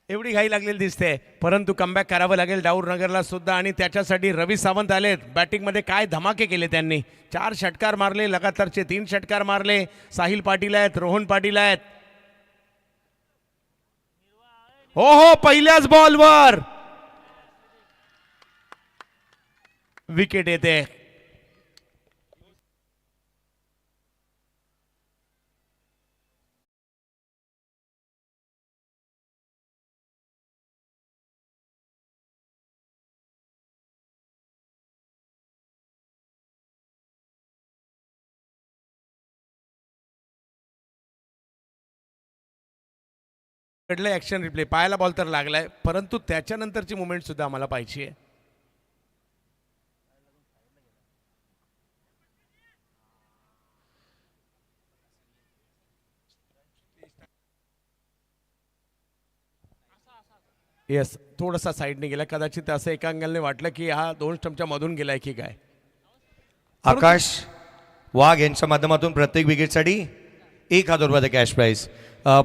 एवढी घाई लागलेली दिसते. परंतु कमबॅक करावं लागेल डाऊरनगरला सुद्धा आणि त्याच्यासाठी रवी सावंत आलेत. बॅटिंगमध्ये काय धमाके केले त्यांनी, 4 षटकार मारले, लगातारचे 3 षटकार मारले. साहिल पाटील आहेत, रोहन पाटील आहेत. हो हो, पहिल्याच बॉलवर विकेट येते. कडले ऍक्शन रिप्ले, पायाला बॉल तर लागलाय, परंतु त्याच्यानंतरची मुवमेंट सुद्धा आम्हाला पाहिजे. येस, थोडासा साईडने गेला, कदाचित असं एका अँगलने वाटलं की हा 2 स्टंपच्या मधून गेलाय की काय. आकाश वाघ यांच्या माध्यमातून प्रत्येक विकेटसाठी 1,000 रुपयाचा कॅश प्राईज.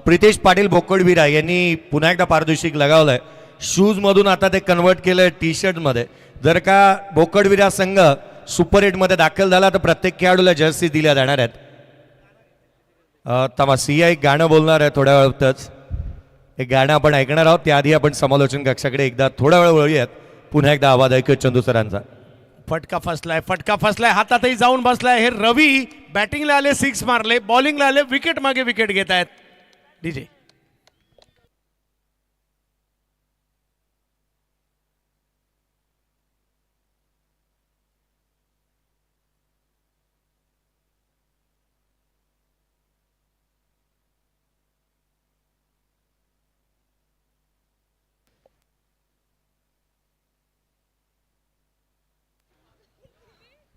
प्रितेश पाटील बोकडविरा यांनी पुन्हा एकदा पारितोषिक लगावलंय. शूज मधून आता ते कन्वर्ट केलंय टी शर्ट मध्ये. जर का बोकडविरा संघ सुपर 8 मध्ये दाखल झाला तर प्रत्येक खेळाडूला जर्सी दिल्या जाणार आहेत. तमा सिया एक गाणं बोलणार आहे थोड्या वेळातच. एक गाणं आपण ऐकणार आहोत, त्याआधी आपण समालोचन कक्षाकडे एकदा थोडा वेळ वळूयात. पुन्हा एकदा आवाज ऐकूया चंदू सरांचा. फटका फसलाय, हातातही जाऊन बसलाय. हे रवी बॅटिंगला आले, 6 मारले, बॉलिंगला आले, विकेट मागे विकेट घेत आहेत. डीजे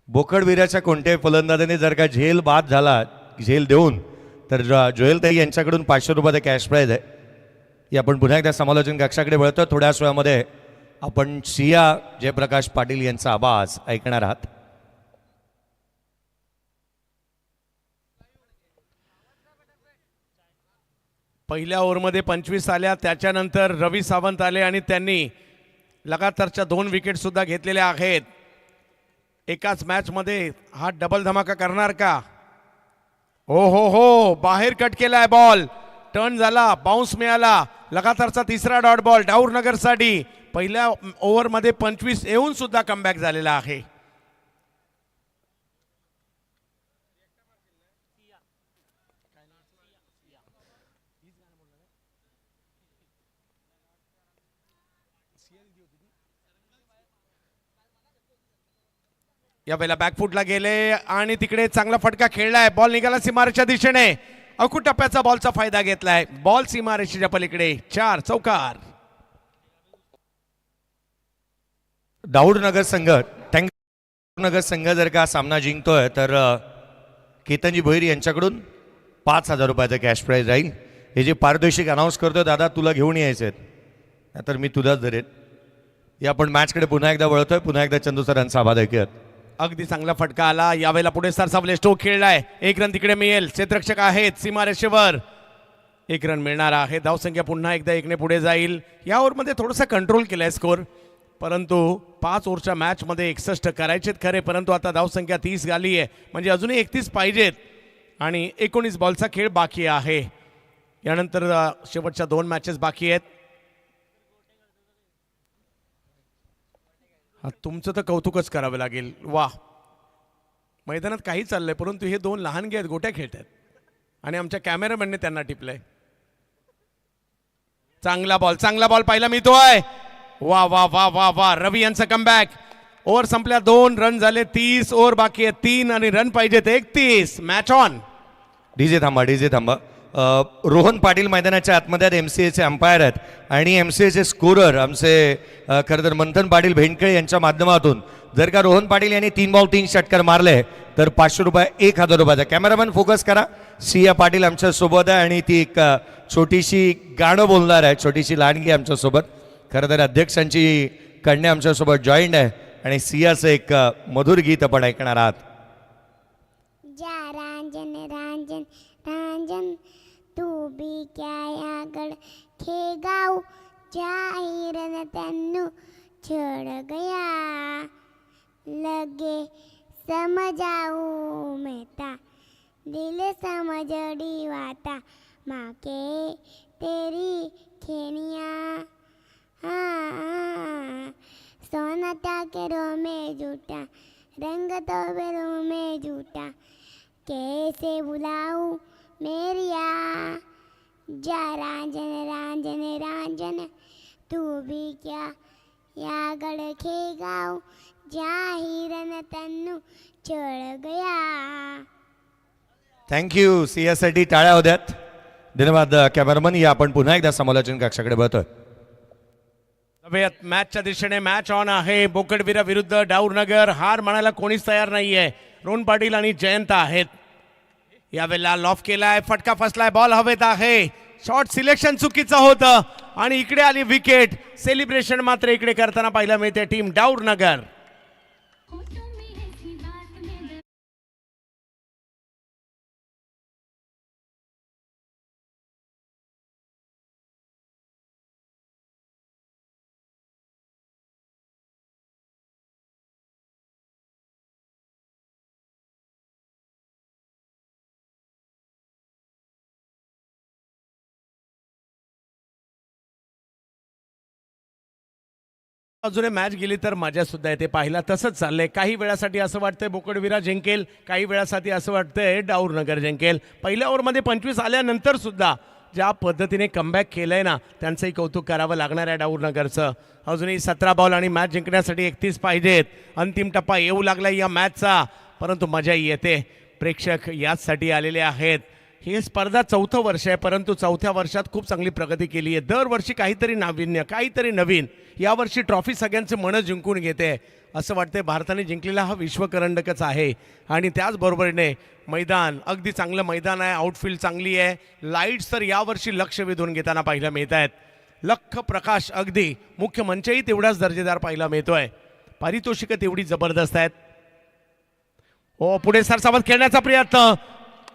बोकडविराच्या कोणत्याही फलंदाजाने जर का झेल बाद झाला, झेल देऊन, तर जोएल ताई यांच्याकडून 500 रुपयाचा कॅश प्राईज आहे. ही आपण पुन्हा एकदा समालोचन कक्षाकडे वळतो. थोड्याच वेळामध्ये आपण सिया जयप्रकाश पाटील यांचा आवाज ऐकणार आहात. पहिल्या ओव्हरमध्ये 25 आल्या, त्याच्यानंतर रवी सावंत आले आणि त्यांनी लगातारच्या 2 विकेट सुद्धा घेतलेल्या आहेत. एकाच मॅच मध्ये हा डबल धमाका करणार का? हो हो हो, बाहेर कट केलाय बॉल, टर्न झाला, बाउन्स मिळाला. लगातारचा 3रा डॉट बॉल डाऊरनगरसाठी. पहिल्या ओव्हरमध्ये 25 येऊन सुद्धा कमबॅक झालेला आहे. यावेळेला बॅकफुटला गेले आणि तिकडे चांगला फटका खेळलाय. बॉल निघाला सीमारेषेच्या दिशेने. अकूट टप्प्याचा बॉलचा फायदा घेतलाय. बॉल सीमारेषेच्या पलीकडे, 4 चौकार. दाऊडनगर संघ नगर संघ जर का सामना जिंकतोय तर केतनजी भोईर यांच्याकडून 5,000 रुपयाचा कॅश प्राईज राहील. हे जे पारितोषिक अनाऊन्स करतोय दादा, तुला घेऊन यायचे तर मी तुलाच धरेन. या आपण मॅचकडे पुन्हा एकदा वळतोय. पुन्हा एकदा चंदू सरांचा आवाज ऐकूयात. अगदी चांगला फटका आला. यावेळेला पुढे सरसावले, स्टोक खेळलाय. 1 रन तिकडे मिळेल. क्षेत्ररक्षक आहेत सीमारेषेवर. 1 रन मिळणार आहे. धावसंख्या पुन्हा एकदा 1 ने पुढे जाईल. या ओव्हरमध्ये थोडासा कंट्रोल केलाय स्कोर, परंतु 5 ओव्हरच्या मॅचमध्ये 61 करायचेत खरे, परंतु आता धावसंख्या 30 झाली आहे, म्हणजे अजूनही 31 पाहिजेत आणि 19 बॉलचा खेळ बाकी आहे. यानंतर शेवटच्या 2 मॅचेस बाकी आहेत. तुमचं तर कौतुकच करावं लागेल. वा, मैदानात काही चाललंय, परंतु हे 2 लहानगे आहेत, गोट्या खेळत आहेत आणि आमच्या कॅमेरामॅनने त्यांना टिपलंय. चांगला बॉल पाहिला मिळतोय. वा वा वा वा वा, रवी यांचा कमबॅक. ओव्हर संपल्या, 2 रन झाले, 30 ओव्हर बाकी आहेत, 3 आणि रन पाहिजेत 31. Match on. डीजे थांबा. रोहन पाटील मैदानाच्या आतमध्ये MCAचे अंपायर आहेत आणि MCAचे स्कोरर आमचे खरं तर मंथन पाटील भेंडकळे यांच्या माध्यमातून जर का रोहन पाटील यांनी 3 बॉल 3 षटकार मारले तर 500 रुपये, 1,000 रुपयाचा. कॅमेरामॅन फोकस करा. सिया पाटील आमच्या सोबत आहे आणि ती एक छोटीशी गाणं बोलणार आहे, छोटीशी लहानगी आमच्या सोबत. खरं तर अध्यक्षांची कन्या आमच्या सोबत जॉईंट आहे आणि सियाचं एक मधुर गीत आपण ऐकणार आहात. रांझन तू भी क्या आगड़ खेगाव जाहिर न तेनू छोड़ गया लगे समझाऊ मेहता दिल समझड़ी वाता माँ के तेरी खेनिया सोना के रो में जूटा रंग तो बेरों में जूटा कैसे बुलाऊं मेरिया जा रांझन रांझन रांझन तू भी क्या यागड़ खेगाव जाहिर न तन्नू चढ़ गया. थँक्यू. सिंहासाठी टाळ्या होत्यात. धन्यवाद कॅमेरामन. या आपण पुन्हा एकदा समालोचन कक्षाकडे बघतोय. मॅचच्या दिशेने मॅच ऑन आहे. बोकडवीरा विरुद्ध डाऊरनगर. हार म्हणायला कोणीच तयार नाहीये. रोहन पाटील आणि जयंत आहेत. यावेळेला लॉफ केलाय, फटका फसलाय, बॉल हवेत आहे. शॉट सिलेक्शन चुकीचं होतं आणि इकडे आली विकेट. सेलिब्रेशन मात्र इकडे करताना पाहायला मिळते टीम डाऊरनगर. अजून मॅच गेली तर मजा सुद्धा येते पाहिला. तसंच चाललंय. काही वेळासाठी असं वाटतंय बोकडवीरा जिंकेल, काही वेळासाठी असं वाटतंय डाऊरनगर जिंकेल. पहिल्या ओव्हरमध्ये 25 आल्यानंतर सुद्धा ज्या पद्धतीने कमबॅक केलंय ना, त्यांचंही कौतुक करावं लागणार आहे डाऊरनगरचं. अजूनही 17 बॉल आणि मॅच जिंकण्यासाठी 31 पाहिजेत. अंतिम टप्पा येऊ लागला या मॅचचा, परंतु मजाही येते. प्रेक्षक याचसाठी आलेले आहेत. ही स्पर्धा 4थं वर्ष आहे, परंतु 4थ्या वर्षात खूप चांगली प्रगती केली आहे. दरवर्षी काहीतरी नाविन्य, काहीतरी नवीन. यावर्षी ट्रॉफी सगळ्यांचे मनं जिंकून घेते. असं वाटतंय भारताने जिंकलेला हा विश्वकरंडकच आहे. आणि त्याचबरोबरीने मैदान अगदी चांगलं मैदान आहे. आउटफील्ड चांगली आहे. लाईट्स तर यावर्षी लक्ष वेधून घेताना पाहायला मिळत आहेत. लख प्रकाश अगदी. मुख्य मंचही तेवढाच दर्जेदार पाहायला मिळतोय. पारितोषिकं तेवढी जबरदस्त आहेत. हो, पुढे सरसावत खेळण्याचा प्रयत्न.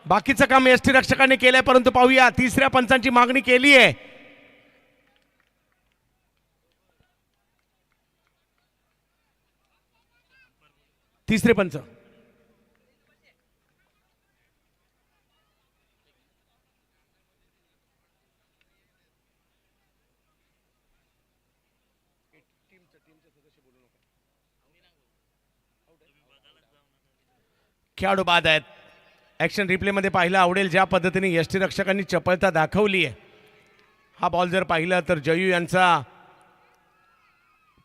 बाकीचं काम एसटी रक्षकांनी केलंय, परंतु पाहूया. तिसऱ्या पंचांची मागणी केली आहे. तिसरे पंच खेळाडू बाद आहेत. ॲक्शन रिप्लेमध्ये पाहायला आवडेल ज्या पद्धतीने यष्टी रक्षकांनी चपळता दाखवली आहे. हा बॉल जर पाहिला तर जयू यांचा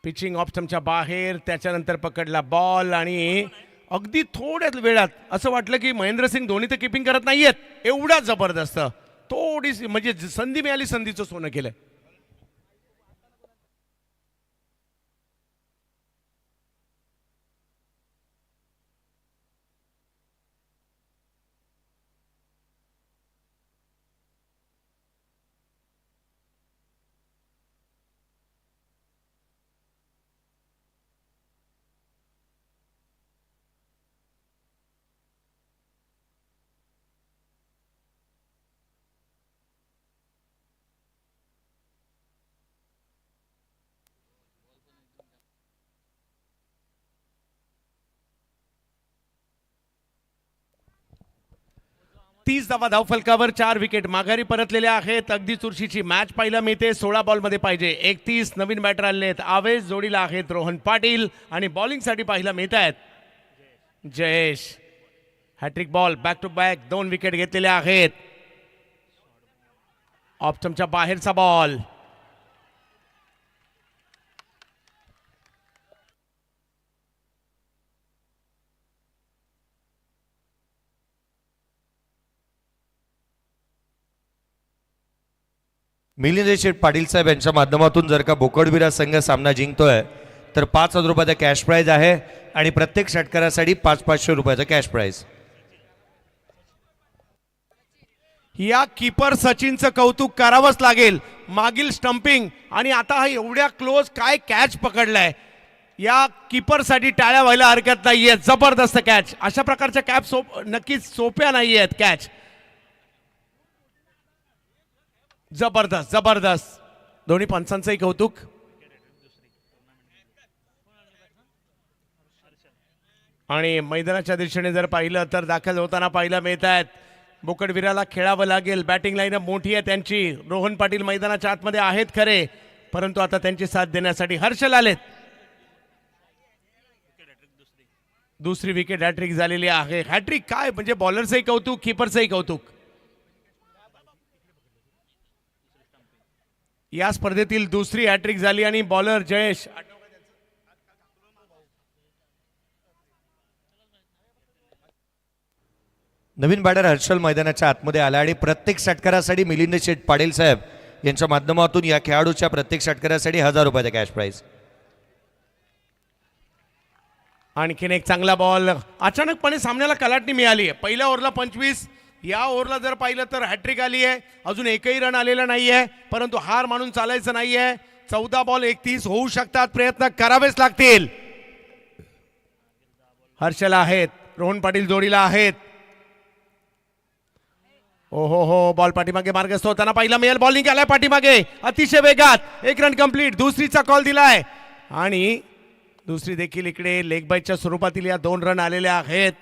पिचिंग ऑप्शनच्या बाहेर, त्याच्यानंतर पकडला बॉल आणि अगदी थोड्याच वेळात असं वाटलं की महेंद्रसिंग धोनी तर किपिंग करत नाहीयेत. एवढा जबरदस्त थोडीशी म्हणजे संधी मिळाली, संधीचं सोनं केलं. तीस धावा धावफलकावर, 4 विकेट माघारी परतलेल्या आहेत. अगदी चुरशीची मॅच पाहायला मिळते. 16 बॉलमध्ये पाहिजे 31. नवीन बॅटर आले आहेत. आवेश जोडीला आहेत रोहन पाटील आणि बॉलिंगसाठी पाहायला मिळत आहेत Jayesh. Hat-trick ball, back to back 2 wicket घेतलेल्या आहेत. ऑप्शनच्या बाहेरचा बॉल. मिलिंद शेठ पाटील साहेब यांच्या माध्यमातून जर का बोकडवीरा संघ सामना जिंकतोय तर 5,000 रुपयाचा कॅश प्राइज आहे आणि प्रत्येक षटकारासाठी 500-500 रुपयाचा कॅश प्राइज. या कीपर सचिनचं कौतुक करावंच लागेल. मागील स्टंपिंग आणि आता हा एवढ्या क्लोज काय कॅच पकडलाय. या कीपरसाठी टाळ्या व्हायला हरकत नाहीये. जबरदस्त कॅच. अशा प्रकारच्या कॅच नक्कीच सोप्या नाहीयेत कॅच. जबरदस्त जबरदस्त, दोन्ही पंचांचंही कौतुक. आणि मैदानाच्या दिशेने जर पाहिलं तर दाखल होताना पाहायला मिळत आहेत. बोकडवीराला खेळावं लागेल. बॅटिंग लाईनअप मोठी आहे त्यांची. रोहन पाटील मैदानाच्या आतमध्ये आहेत खरे, परंतु आता त्यांची साथ देण्यासाठी हर्षल आलेत. दुसरी विकेट हॅट्रिक झालेली आहे. हॅट्रिक काय म्हणजे बॉलरचंही कौतुक, किपरचंही कौतुक. या स्पर्धेतील दुसरी हॅट्रिक झाली आणि बॉलर जयेश नवीन बॅटर हर्षल मैदानाच्या आतमध्ये आला आणि प्रत्येक षटकारासाठी मिलिंद शेठ पाटील साहेब यांच्या माध्यमातून या खेळाडूच्या प्रत्येक षटकारासाठी 1000 रुपयाचा कॅश प्राइज. आणखीन एक चांगला बॉल. अचानकपणे सामन्याला कलाटणी मिळाली आहे. पहिल्या ओव्हरला 25, या ओव्हरला जर पाहिलं तर हॅट्रिक आली आहे. अजून एकही रन आलेला नाहीये, परंतु हार मानून चालायचं नाहीये. 14 बॉल 31 होऊ शकतात, प्रयत्न करावेच लागतील. हर्षल आहेत, रोहन पाटील जोडीला आहेत. ओ हो, बॉल पाठीमागे मार्गस्थ होताना पाहिला मिळेल. बॉलिंग आलाय पाठीमागे अतिशय वेगात. एक रन कंप्लीट. दुसरीचा कॉल दिलाय आणि दुसरी देखील इकडे लेग बाईटच्या स्वरूपातील या 2 रन आलेल्या आहेत.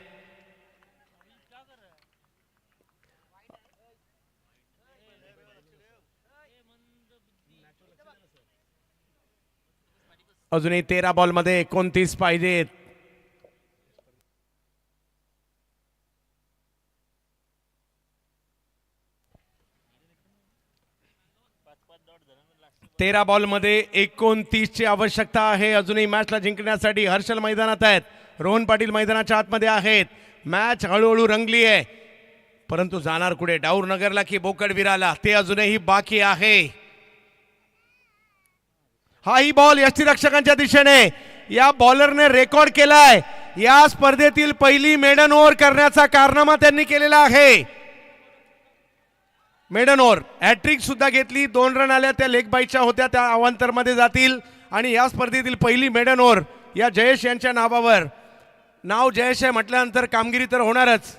अजूनही 13 बॉलमध्ये 29 पाहिजेत. तेरा बॉलमध्ये 29 ची आवश्यकता आहे. अजूनही मॅचला जिंकण्यासाठी हर्षल मैदानात आहेत, रोहन पाटील मैदानाच्या आतमध्ये आहेत. मॅच हळूहळू रंगली आहे, परंतु जाणार कुठे? डाऊर नगरला की बोकडवीराला ते अजूनही बाकी आहे. हाही बॉल यष्टीरक्षकांच्या दिशेने. या बॉलरने रेकॉर्ड केलाय. या स्पर्धेतील पहिली मेडन ओव्हर करण्याचा कारनामा त्यांनी केलेला आहे. मेडन ओव्हर हॅट्रिक सुद्धा घेतली. 2 रन आल्या, त्या लेग बाईटच्या होत्या, त्या अवांतर मध्ये जातील. आणि या स्पर्धेतील पहिली मेडन ओव्हर या जयेश यांच्या नावावर. नाव जयेश आहे म्हटल्यानंतर कामगिरी तर होणारच.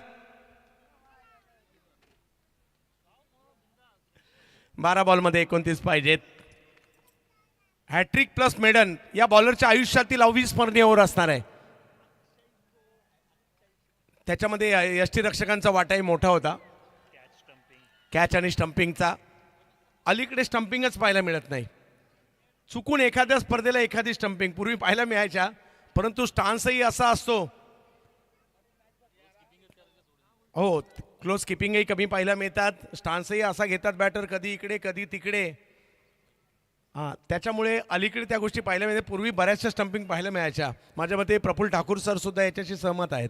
12 बॉलमध्ये 29 पाहिजेत. हॅट्रिक प्लस मेडन या बॉलरच्या आयुष्यातील अविस्मरणीय ओव्हर असणार आहे. त्याच्यामध्ये यष्टीरक्षकांचा वाटाही मोठा होता. कॅच आणि स्टंपिंगचा. अलीकडे स्टंपिंगच पाहायला मिळत नाही. चुकून एखाद्या स्पर्धेला एखादी स्टंपिंग पूर्वी पाहायला मिळायच्या, परंतु स्टान्सही असा असतो. हो, क्लोज किपिंगही कमी पाहायला मिळतात. स्टान्सही असा घेतात बॅटर, कधी इकडे कधी तिकडे. हां, त्याच्यामुळे अलीकडे त्या गोष्टी पाहायला मिळते. पूर्वी बऱ्याचशा स्टंपिंग पाहायला मिळायच्या. माझ्या मते प्रफुल्ल ठाकूर सर सुद्धा याच्याशी सहमत आहेत.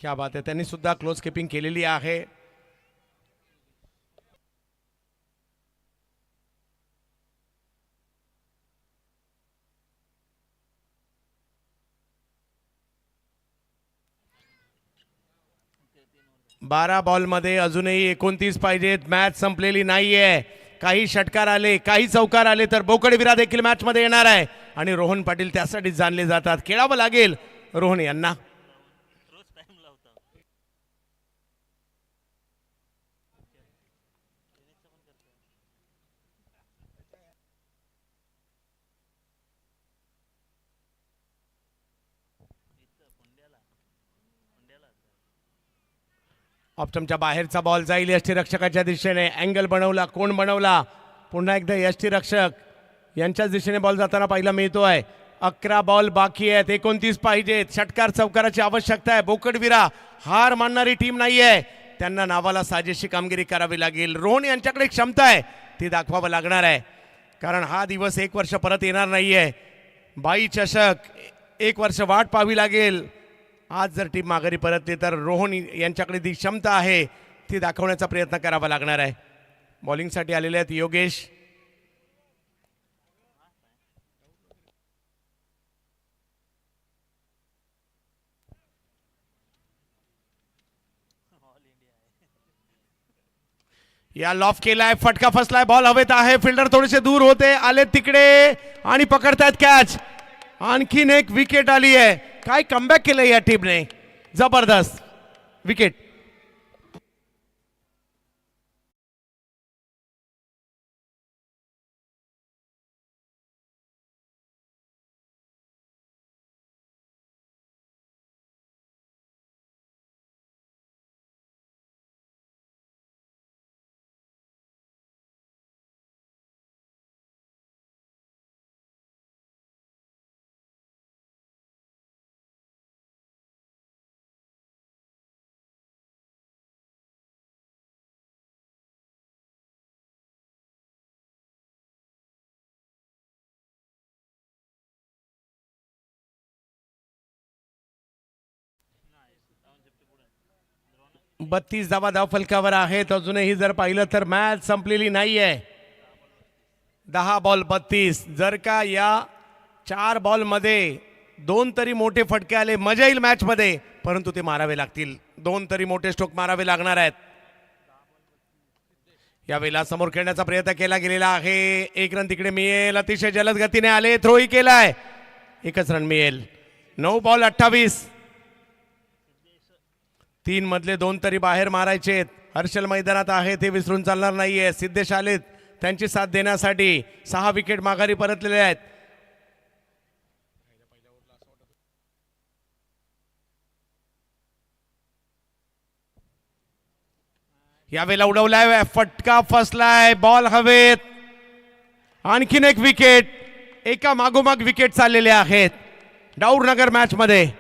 क्या बात आहे, त्यांनी सुद्धा क्लोज किपिंग केलेली आहे. बारा बॉलमध्ये अजूनही 29 पाहिजेत. मॅच संपलेली नाहीये. काही षटकार आले, काही चौकार आले तर बोकडवीरा देखील मॅच मध्ये येणार आहे. आणि रोहन पाटील त्यासाठी जाणले जातात. खेळावं लागेल रोहन यांना. ऑप्टमच्या बाहेरचा बॉल जाईल यष्टीरक्षकाच्या दिशेने. अँगल बनवला, कोण बनवला? पुन्हा एकदा यष्टीरक्षक यांच्याच दिशेने बॉल जाताना पाहायला मिळतोय. 11 बॉल बाकी आहेत, 29 पाहिजेत. षटकार चौकाराची आवश्यकता आहे. बोकडवीरा हार मानणारी टीम नाहीये. त्यांना नावाला साजेशी कामगिरी करावी लागेल. रोहन यांच्याकडे क्षमता आहे, ती दाखवावं लागणार आहे. कारण हा दिवस 1 वर्ष परत येणार नाहीये. 22 चषक 1 वर्ष वाट पाहावी लागेल. आज जर टीम माघारी परतली तर रोहन यांच्याकडे जी क्षमता आहे ती दाखवण्याचा प्रयत्न करावा लागणार आहे. बॉलिंगसाठी आलेले आहेत योगेश. या लॉफ केलाय, फटका फसलाय, बॉल हवेत आहे. फिल्डर थोडेसे दूर होते, आले तिकडे आणि पकडतायत कॅच. आणखीन एक विकेट आली आहे. काय कमबॅक केलंय या टीमने, जबरदस्त विकेट. 32 धावा धावफलकावर आहेत. अजूनही जर पाहिलं तर मॅच संपलेली नाहीये. 10 बॉल 32. जर का या 4 बॉलमध्ये 2 तरी मोठे फटके आले मजा येईल मॅच मध्ये, परंतु ते मारावे लागतील. 2 तरी मोठे स्ट्रोक मारावे लागणार आहेत. यावेळेला समोर खेळण्याचा प्रयत्न केला गेलेला आहे. 1 रन तिकडे मिळेल. अतिशय जलद गतीने आले, थ्रोही केलाय, 1च रन मिळेल. 9 बॉल 28. 3 मधले 2 तरी बाहेर मारायचे. हर्षल मैदानात आहे ते विसरून चालणार नाहीये. सिद्धेश आलेत त्यांची साथ देण्यासाठी. 6 विकेट माघारी परतलेले आहेत. यावेळेला उडवलाय, फटका फसलाय, बॉल हवेत. आणखीन एक विकेट. एका मागोमाग विकेट चाललेले आहेत डाऊरनगर मॅच मध्ये.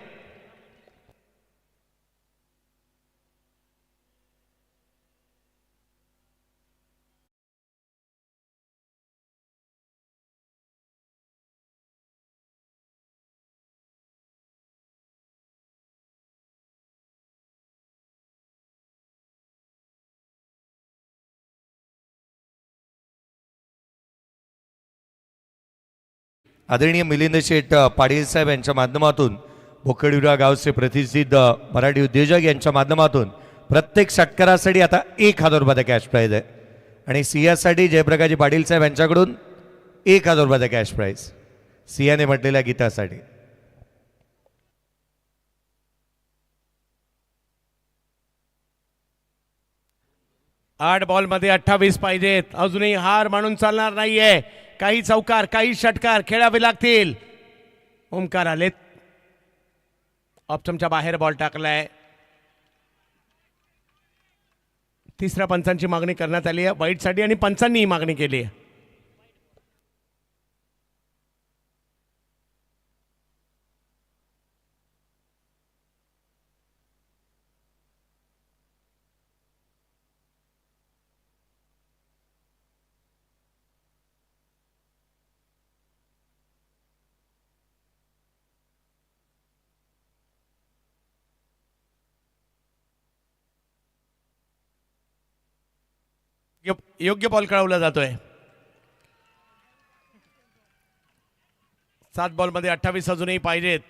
आदरणीय मिलिंद शेठ पाटील साहेब यांच्या माध्यमातून, भोकरविरा गावचे प्रसिद्ध मराठी उद्योजक यांच्या माध्यमातून प्रत्येक षटकारासाठी आता 1000 रुपयाचा कॅश प्राईज आहे. आणि सियासाठी जयप्रकाशजी पाटील साहेब यांच्याकडून 1000 रुपयाचा कॅश प्राईज सियाने म्हटलेल्या गीतासाठी. आठ बॉल मध्ये 28 पाहिजेत. अजूनही हार मानून चालणार नाहीये. काही चौकार, काही षटकार खेळावे लागतील. ओमकार आलेत. ऑप्शनच्या बाहेर बॉल टाकलाय. तिसऱ्या पंचांची मागणी करण्यात आली आहे वाईटसाठी आणि पंचांनी ही मागणी केली आहे. योग्य बॉल कळवला जातोय. 7 बॉल मध्ये 28 अजूनही पाहिजेत.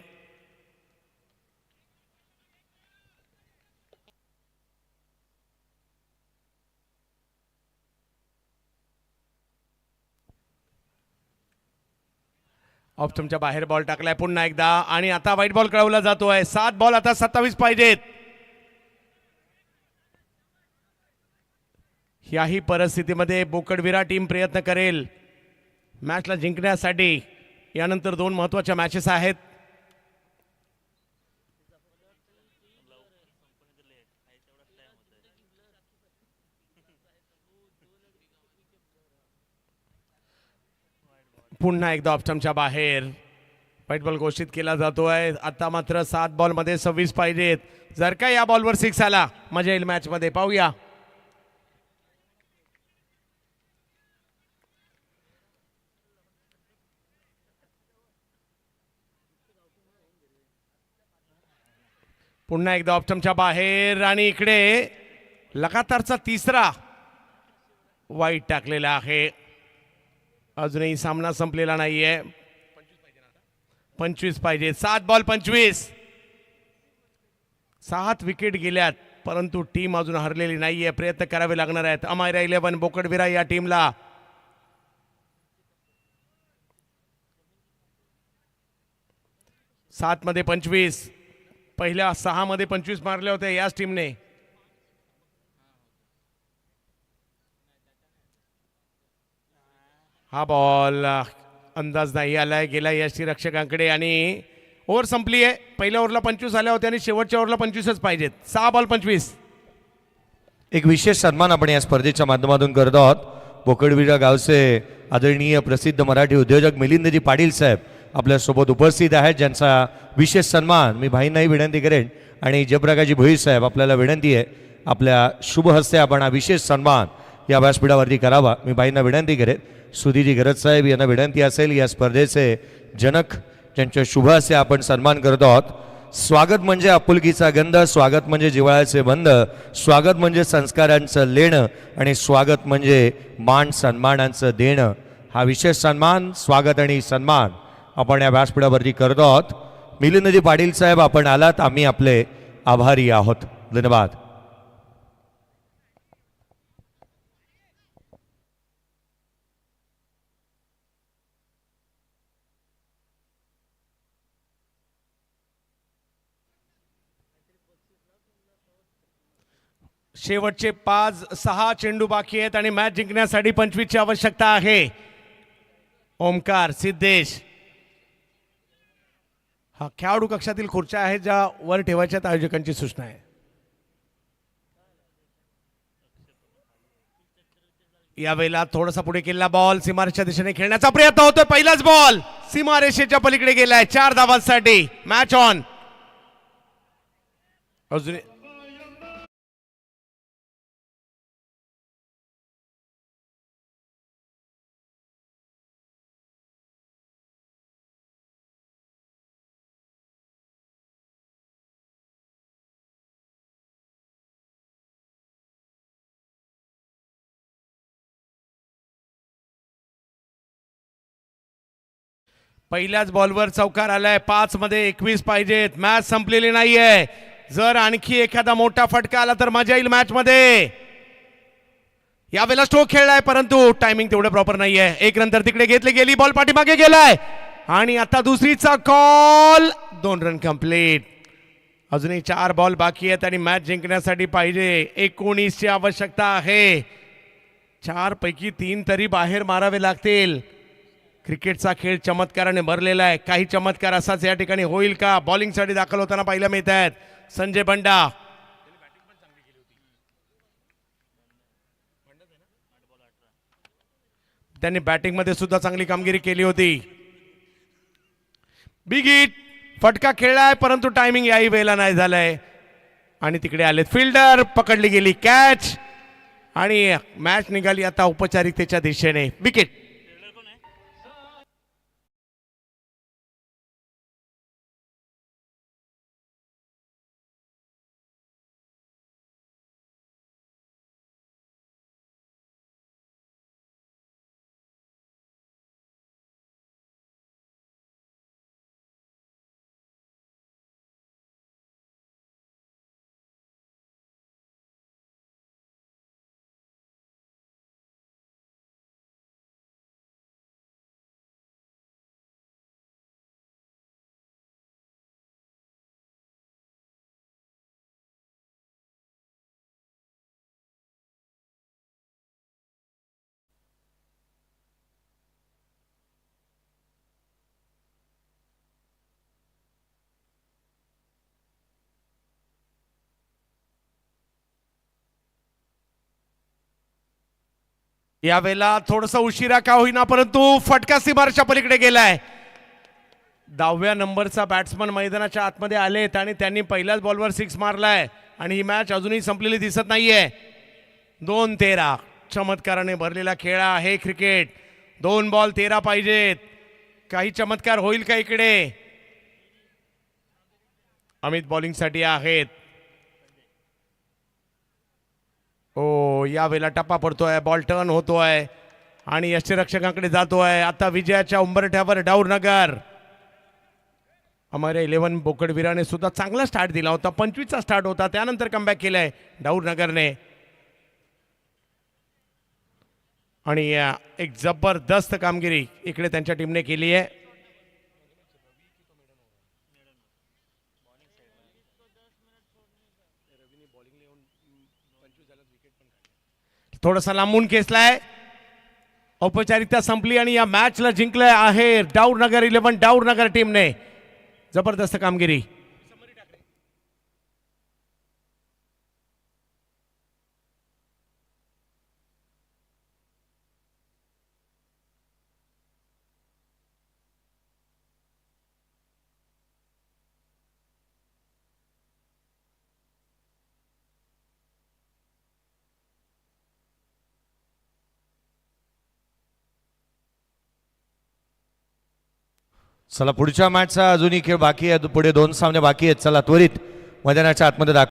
ऑप्शनच्या बाहेर बॉल टाकलाय पुन्हा एकदा आणि आता वाईट बॉल कळवला जातोय. 7 बॉल आता 27 पाहिजेत. याही परिस्थितीमध्ये बोकडविरा टीम प्रयत्न करेल मॅचला जिंकण्यासाठी. यानंतर 2 महत्त्वाच्या मॅचेस आहेत. पुन्हा एकदा ऑप्शनच्या बाहेर व्हाईट बॉल घोषित केला जातोय. आता मात्र 7 बॉल मध्ये 26 पाहिजेत. जर का या बॉलवर 6 आला मजा येईल मॅच मध्ये. पाहूया. पुन्हा एकदा ऑप्शनच्या बाहेर आणि इकडे लगातारचा तिसरा वाईट टाकलेला आहे. अजूनही सामना संपलेला नाहीये. 25 पाहिजे. 7 बॉल 25. 7 विकेट गेल्यात परंतु टीम अजून हरलेली नाहीये. प्रयत्न करावे लागणार आहेत अमायरा 11 बोकडविरा या टीमला. सात मध्ये 25. पहिल्या 6 मध्ये 25 मारले होते याच टीमने. हा बॉल अंदाज नाही आलाय. गेला यष्टी रक्षकांकडे आणि ओव्हर संपली आहे. पहिल्या ओव्हरला 25 आल्या होत्या आणि शेवटच्या ओव्हरला 25च पाहिजेत. 6 बॉल 25. एक विशेष सन्मान आपण या स्पर्धेच्या माध्यमातून करत आहोत. बोकडविरा गावचे आदरणीय प्रसिद्ध मराठी उद्योजक मिलिंदजी पाटील साहेब आपल्यासोबत उपस्थित आहेत, ज्यांचा विशेष सन्मान मी भाईंनाही विनंती करेन आणि जयप्रकाशजी भोईर साहेब आपल्याला विनंती आहे आपल्या शुभ हस्ते आपण हा विशेष सन्मान या व्यासपीठावरती करावा. मी भाईंना विनंती करेन. सुधीजी गरज साहेब यांना विनंती असेल या स्पर्धेचे जनक ज्यांच्या शुभ हस्ते आपण सन्मान करत आहोत. स्वागत म्हणजे आपुलकीचा गंध, स्वागत म्हणजे जिव्हाळ्याचे बंध, स्वागत म्हणजे संस्कारांचं लेणं आणि स्वागत म्हणजे मान सन्मानांचं देणं. हा विशेष सन्मान, स्वागत आणि सन्मान आपण या व्यासपीठावरती करतो आहोत. मिलिंदजी पाटील साहेब, आपण आलात, आम्ही आपले आभारी आहोत. धन्यवाद. शेवटचे 5-6 चेंडू बाकी आहेत आणि मॅच जिंकण्यासाठी 25ची आवश्यकता आहे. ओमकार, सिद्धेश, हा खेळाडू कक्षातील खुर्च्या आहेत ज्या वर ठेवायच्या, आयोजकांची सूचना आहे. यावेळेला थोडासा पुढे केलेला बॉल सीमारेषेच्या दिशेने खेळण्याचा प्रयत्न होतोय. पहिलाच बॉल सीमारेषेच्या पलीकडे गेलाय. 4 धावांसाठी मॅच ऑन. अजून पहिल्याच बॉलवर चौकार आलाय. 5 मध्ये 21 पाहिजेत. मॅच संपलेली नाहीये. जर आणखी एखादा मोठा फटका आला तर मजा येईल मॅच मध्ये. यावेळेला स्ट्रोक खेळलाय परंतु टायमिंग तेवढं प्रॉपर नाहीये. एक नंतर तिकडे घेतली गेली, बॉल पाठीमागे गेलाय आणि आता दुसरीचा कॉल. 2 run complete. अजूनही 4 बॉल बाकी आहेत आणि मॅच जिंकण्यासाठी पाहिजे 19ची आवश्यकता आहे. 4 पैकी 3 तरी बाहेर मारावे लागतील. क्रिकेटचा खेळ चमत्काराने भरलेला आहे. काही चमत्कार असाच या ठिकाणी होईल का? बॉलिंगसाठी दाखल होताना पाहायला मिळत आहेत संजय बंडा. त्यांनी बॅटिंग मध्ये सुद्धा चांगली कामगिरी केली होती. बिग हिट, फटका खेळलाय परंतु टायमिंग याही वेळेला नाही झालाय आणि तिकडे आलेत फिल्डर. पकडली गेली कॅच आणि मॅच निघाली आता औपचारिकतेच्या दिशेने. विकेट. यावेळेला थोडस उशिरा का होईना परंतु फटका सीमारेषेच्या पलीकडे गेलाय. 10व्या नंबरचा बॅट्समन मैदानाच्या आतमध्ये आलेत आणि त्यांनी पहिल्याच बॉलवर 6 मारलाय आणि ही मॅच अजूनही संपलेली दिसत नाहीये. 2-13 चमत्काराने भरलेला खेळ आहे क्रिकेट. 2 बॉल 13 पाहिजेत. काही चमत्कार होईल का इकडे? अमित बॉलिंगसाठी आहेत. ओ, यावेळेला टप्पा पडतोय, बॉल टर्न होतोय आणि यष्टीरक्षकांकडे जातोय. आता विजयाच्या उंबरठ्यावर डाऊरनगर. आम्हाला 11 बोकडवीराने सुद्धा चांगला स्टार्ट दिला होता. 25चा स्टार्ट होता, त्यानंतर कमबॅक केलाय डाऊरनगरने आणि एक जबरदस्त कामगिरी इकडे त्यांच्या टीमने केली आहे. थोडासा लांबून खेचलाय. औपचारिकता संपली आणि या मॅचला जिंकलंय आहे डाऊरनगर 11 डाऊरनगर टीमने. जबरदस्त कामगिरी. चला पुढच्या मॅचचा अजूनही खेळ बाकी आहे, पुढे 2 सामने बाकी आहेत. चला त्वरित मैदानाच्या आतमध्ये दाखव.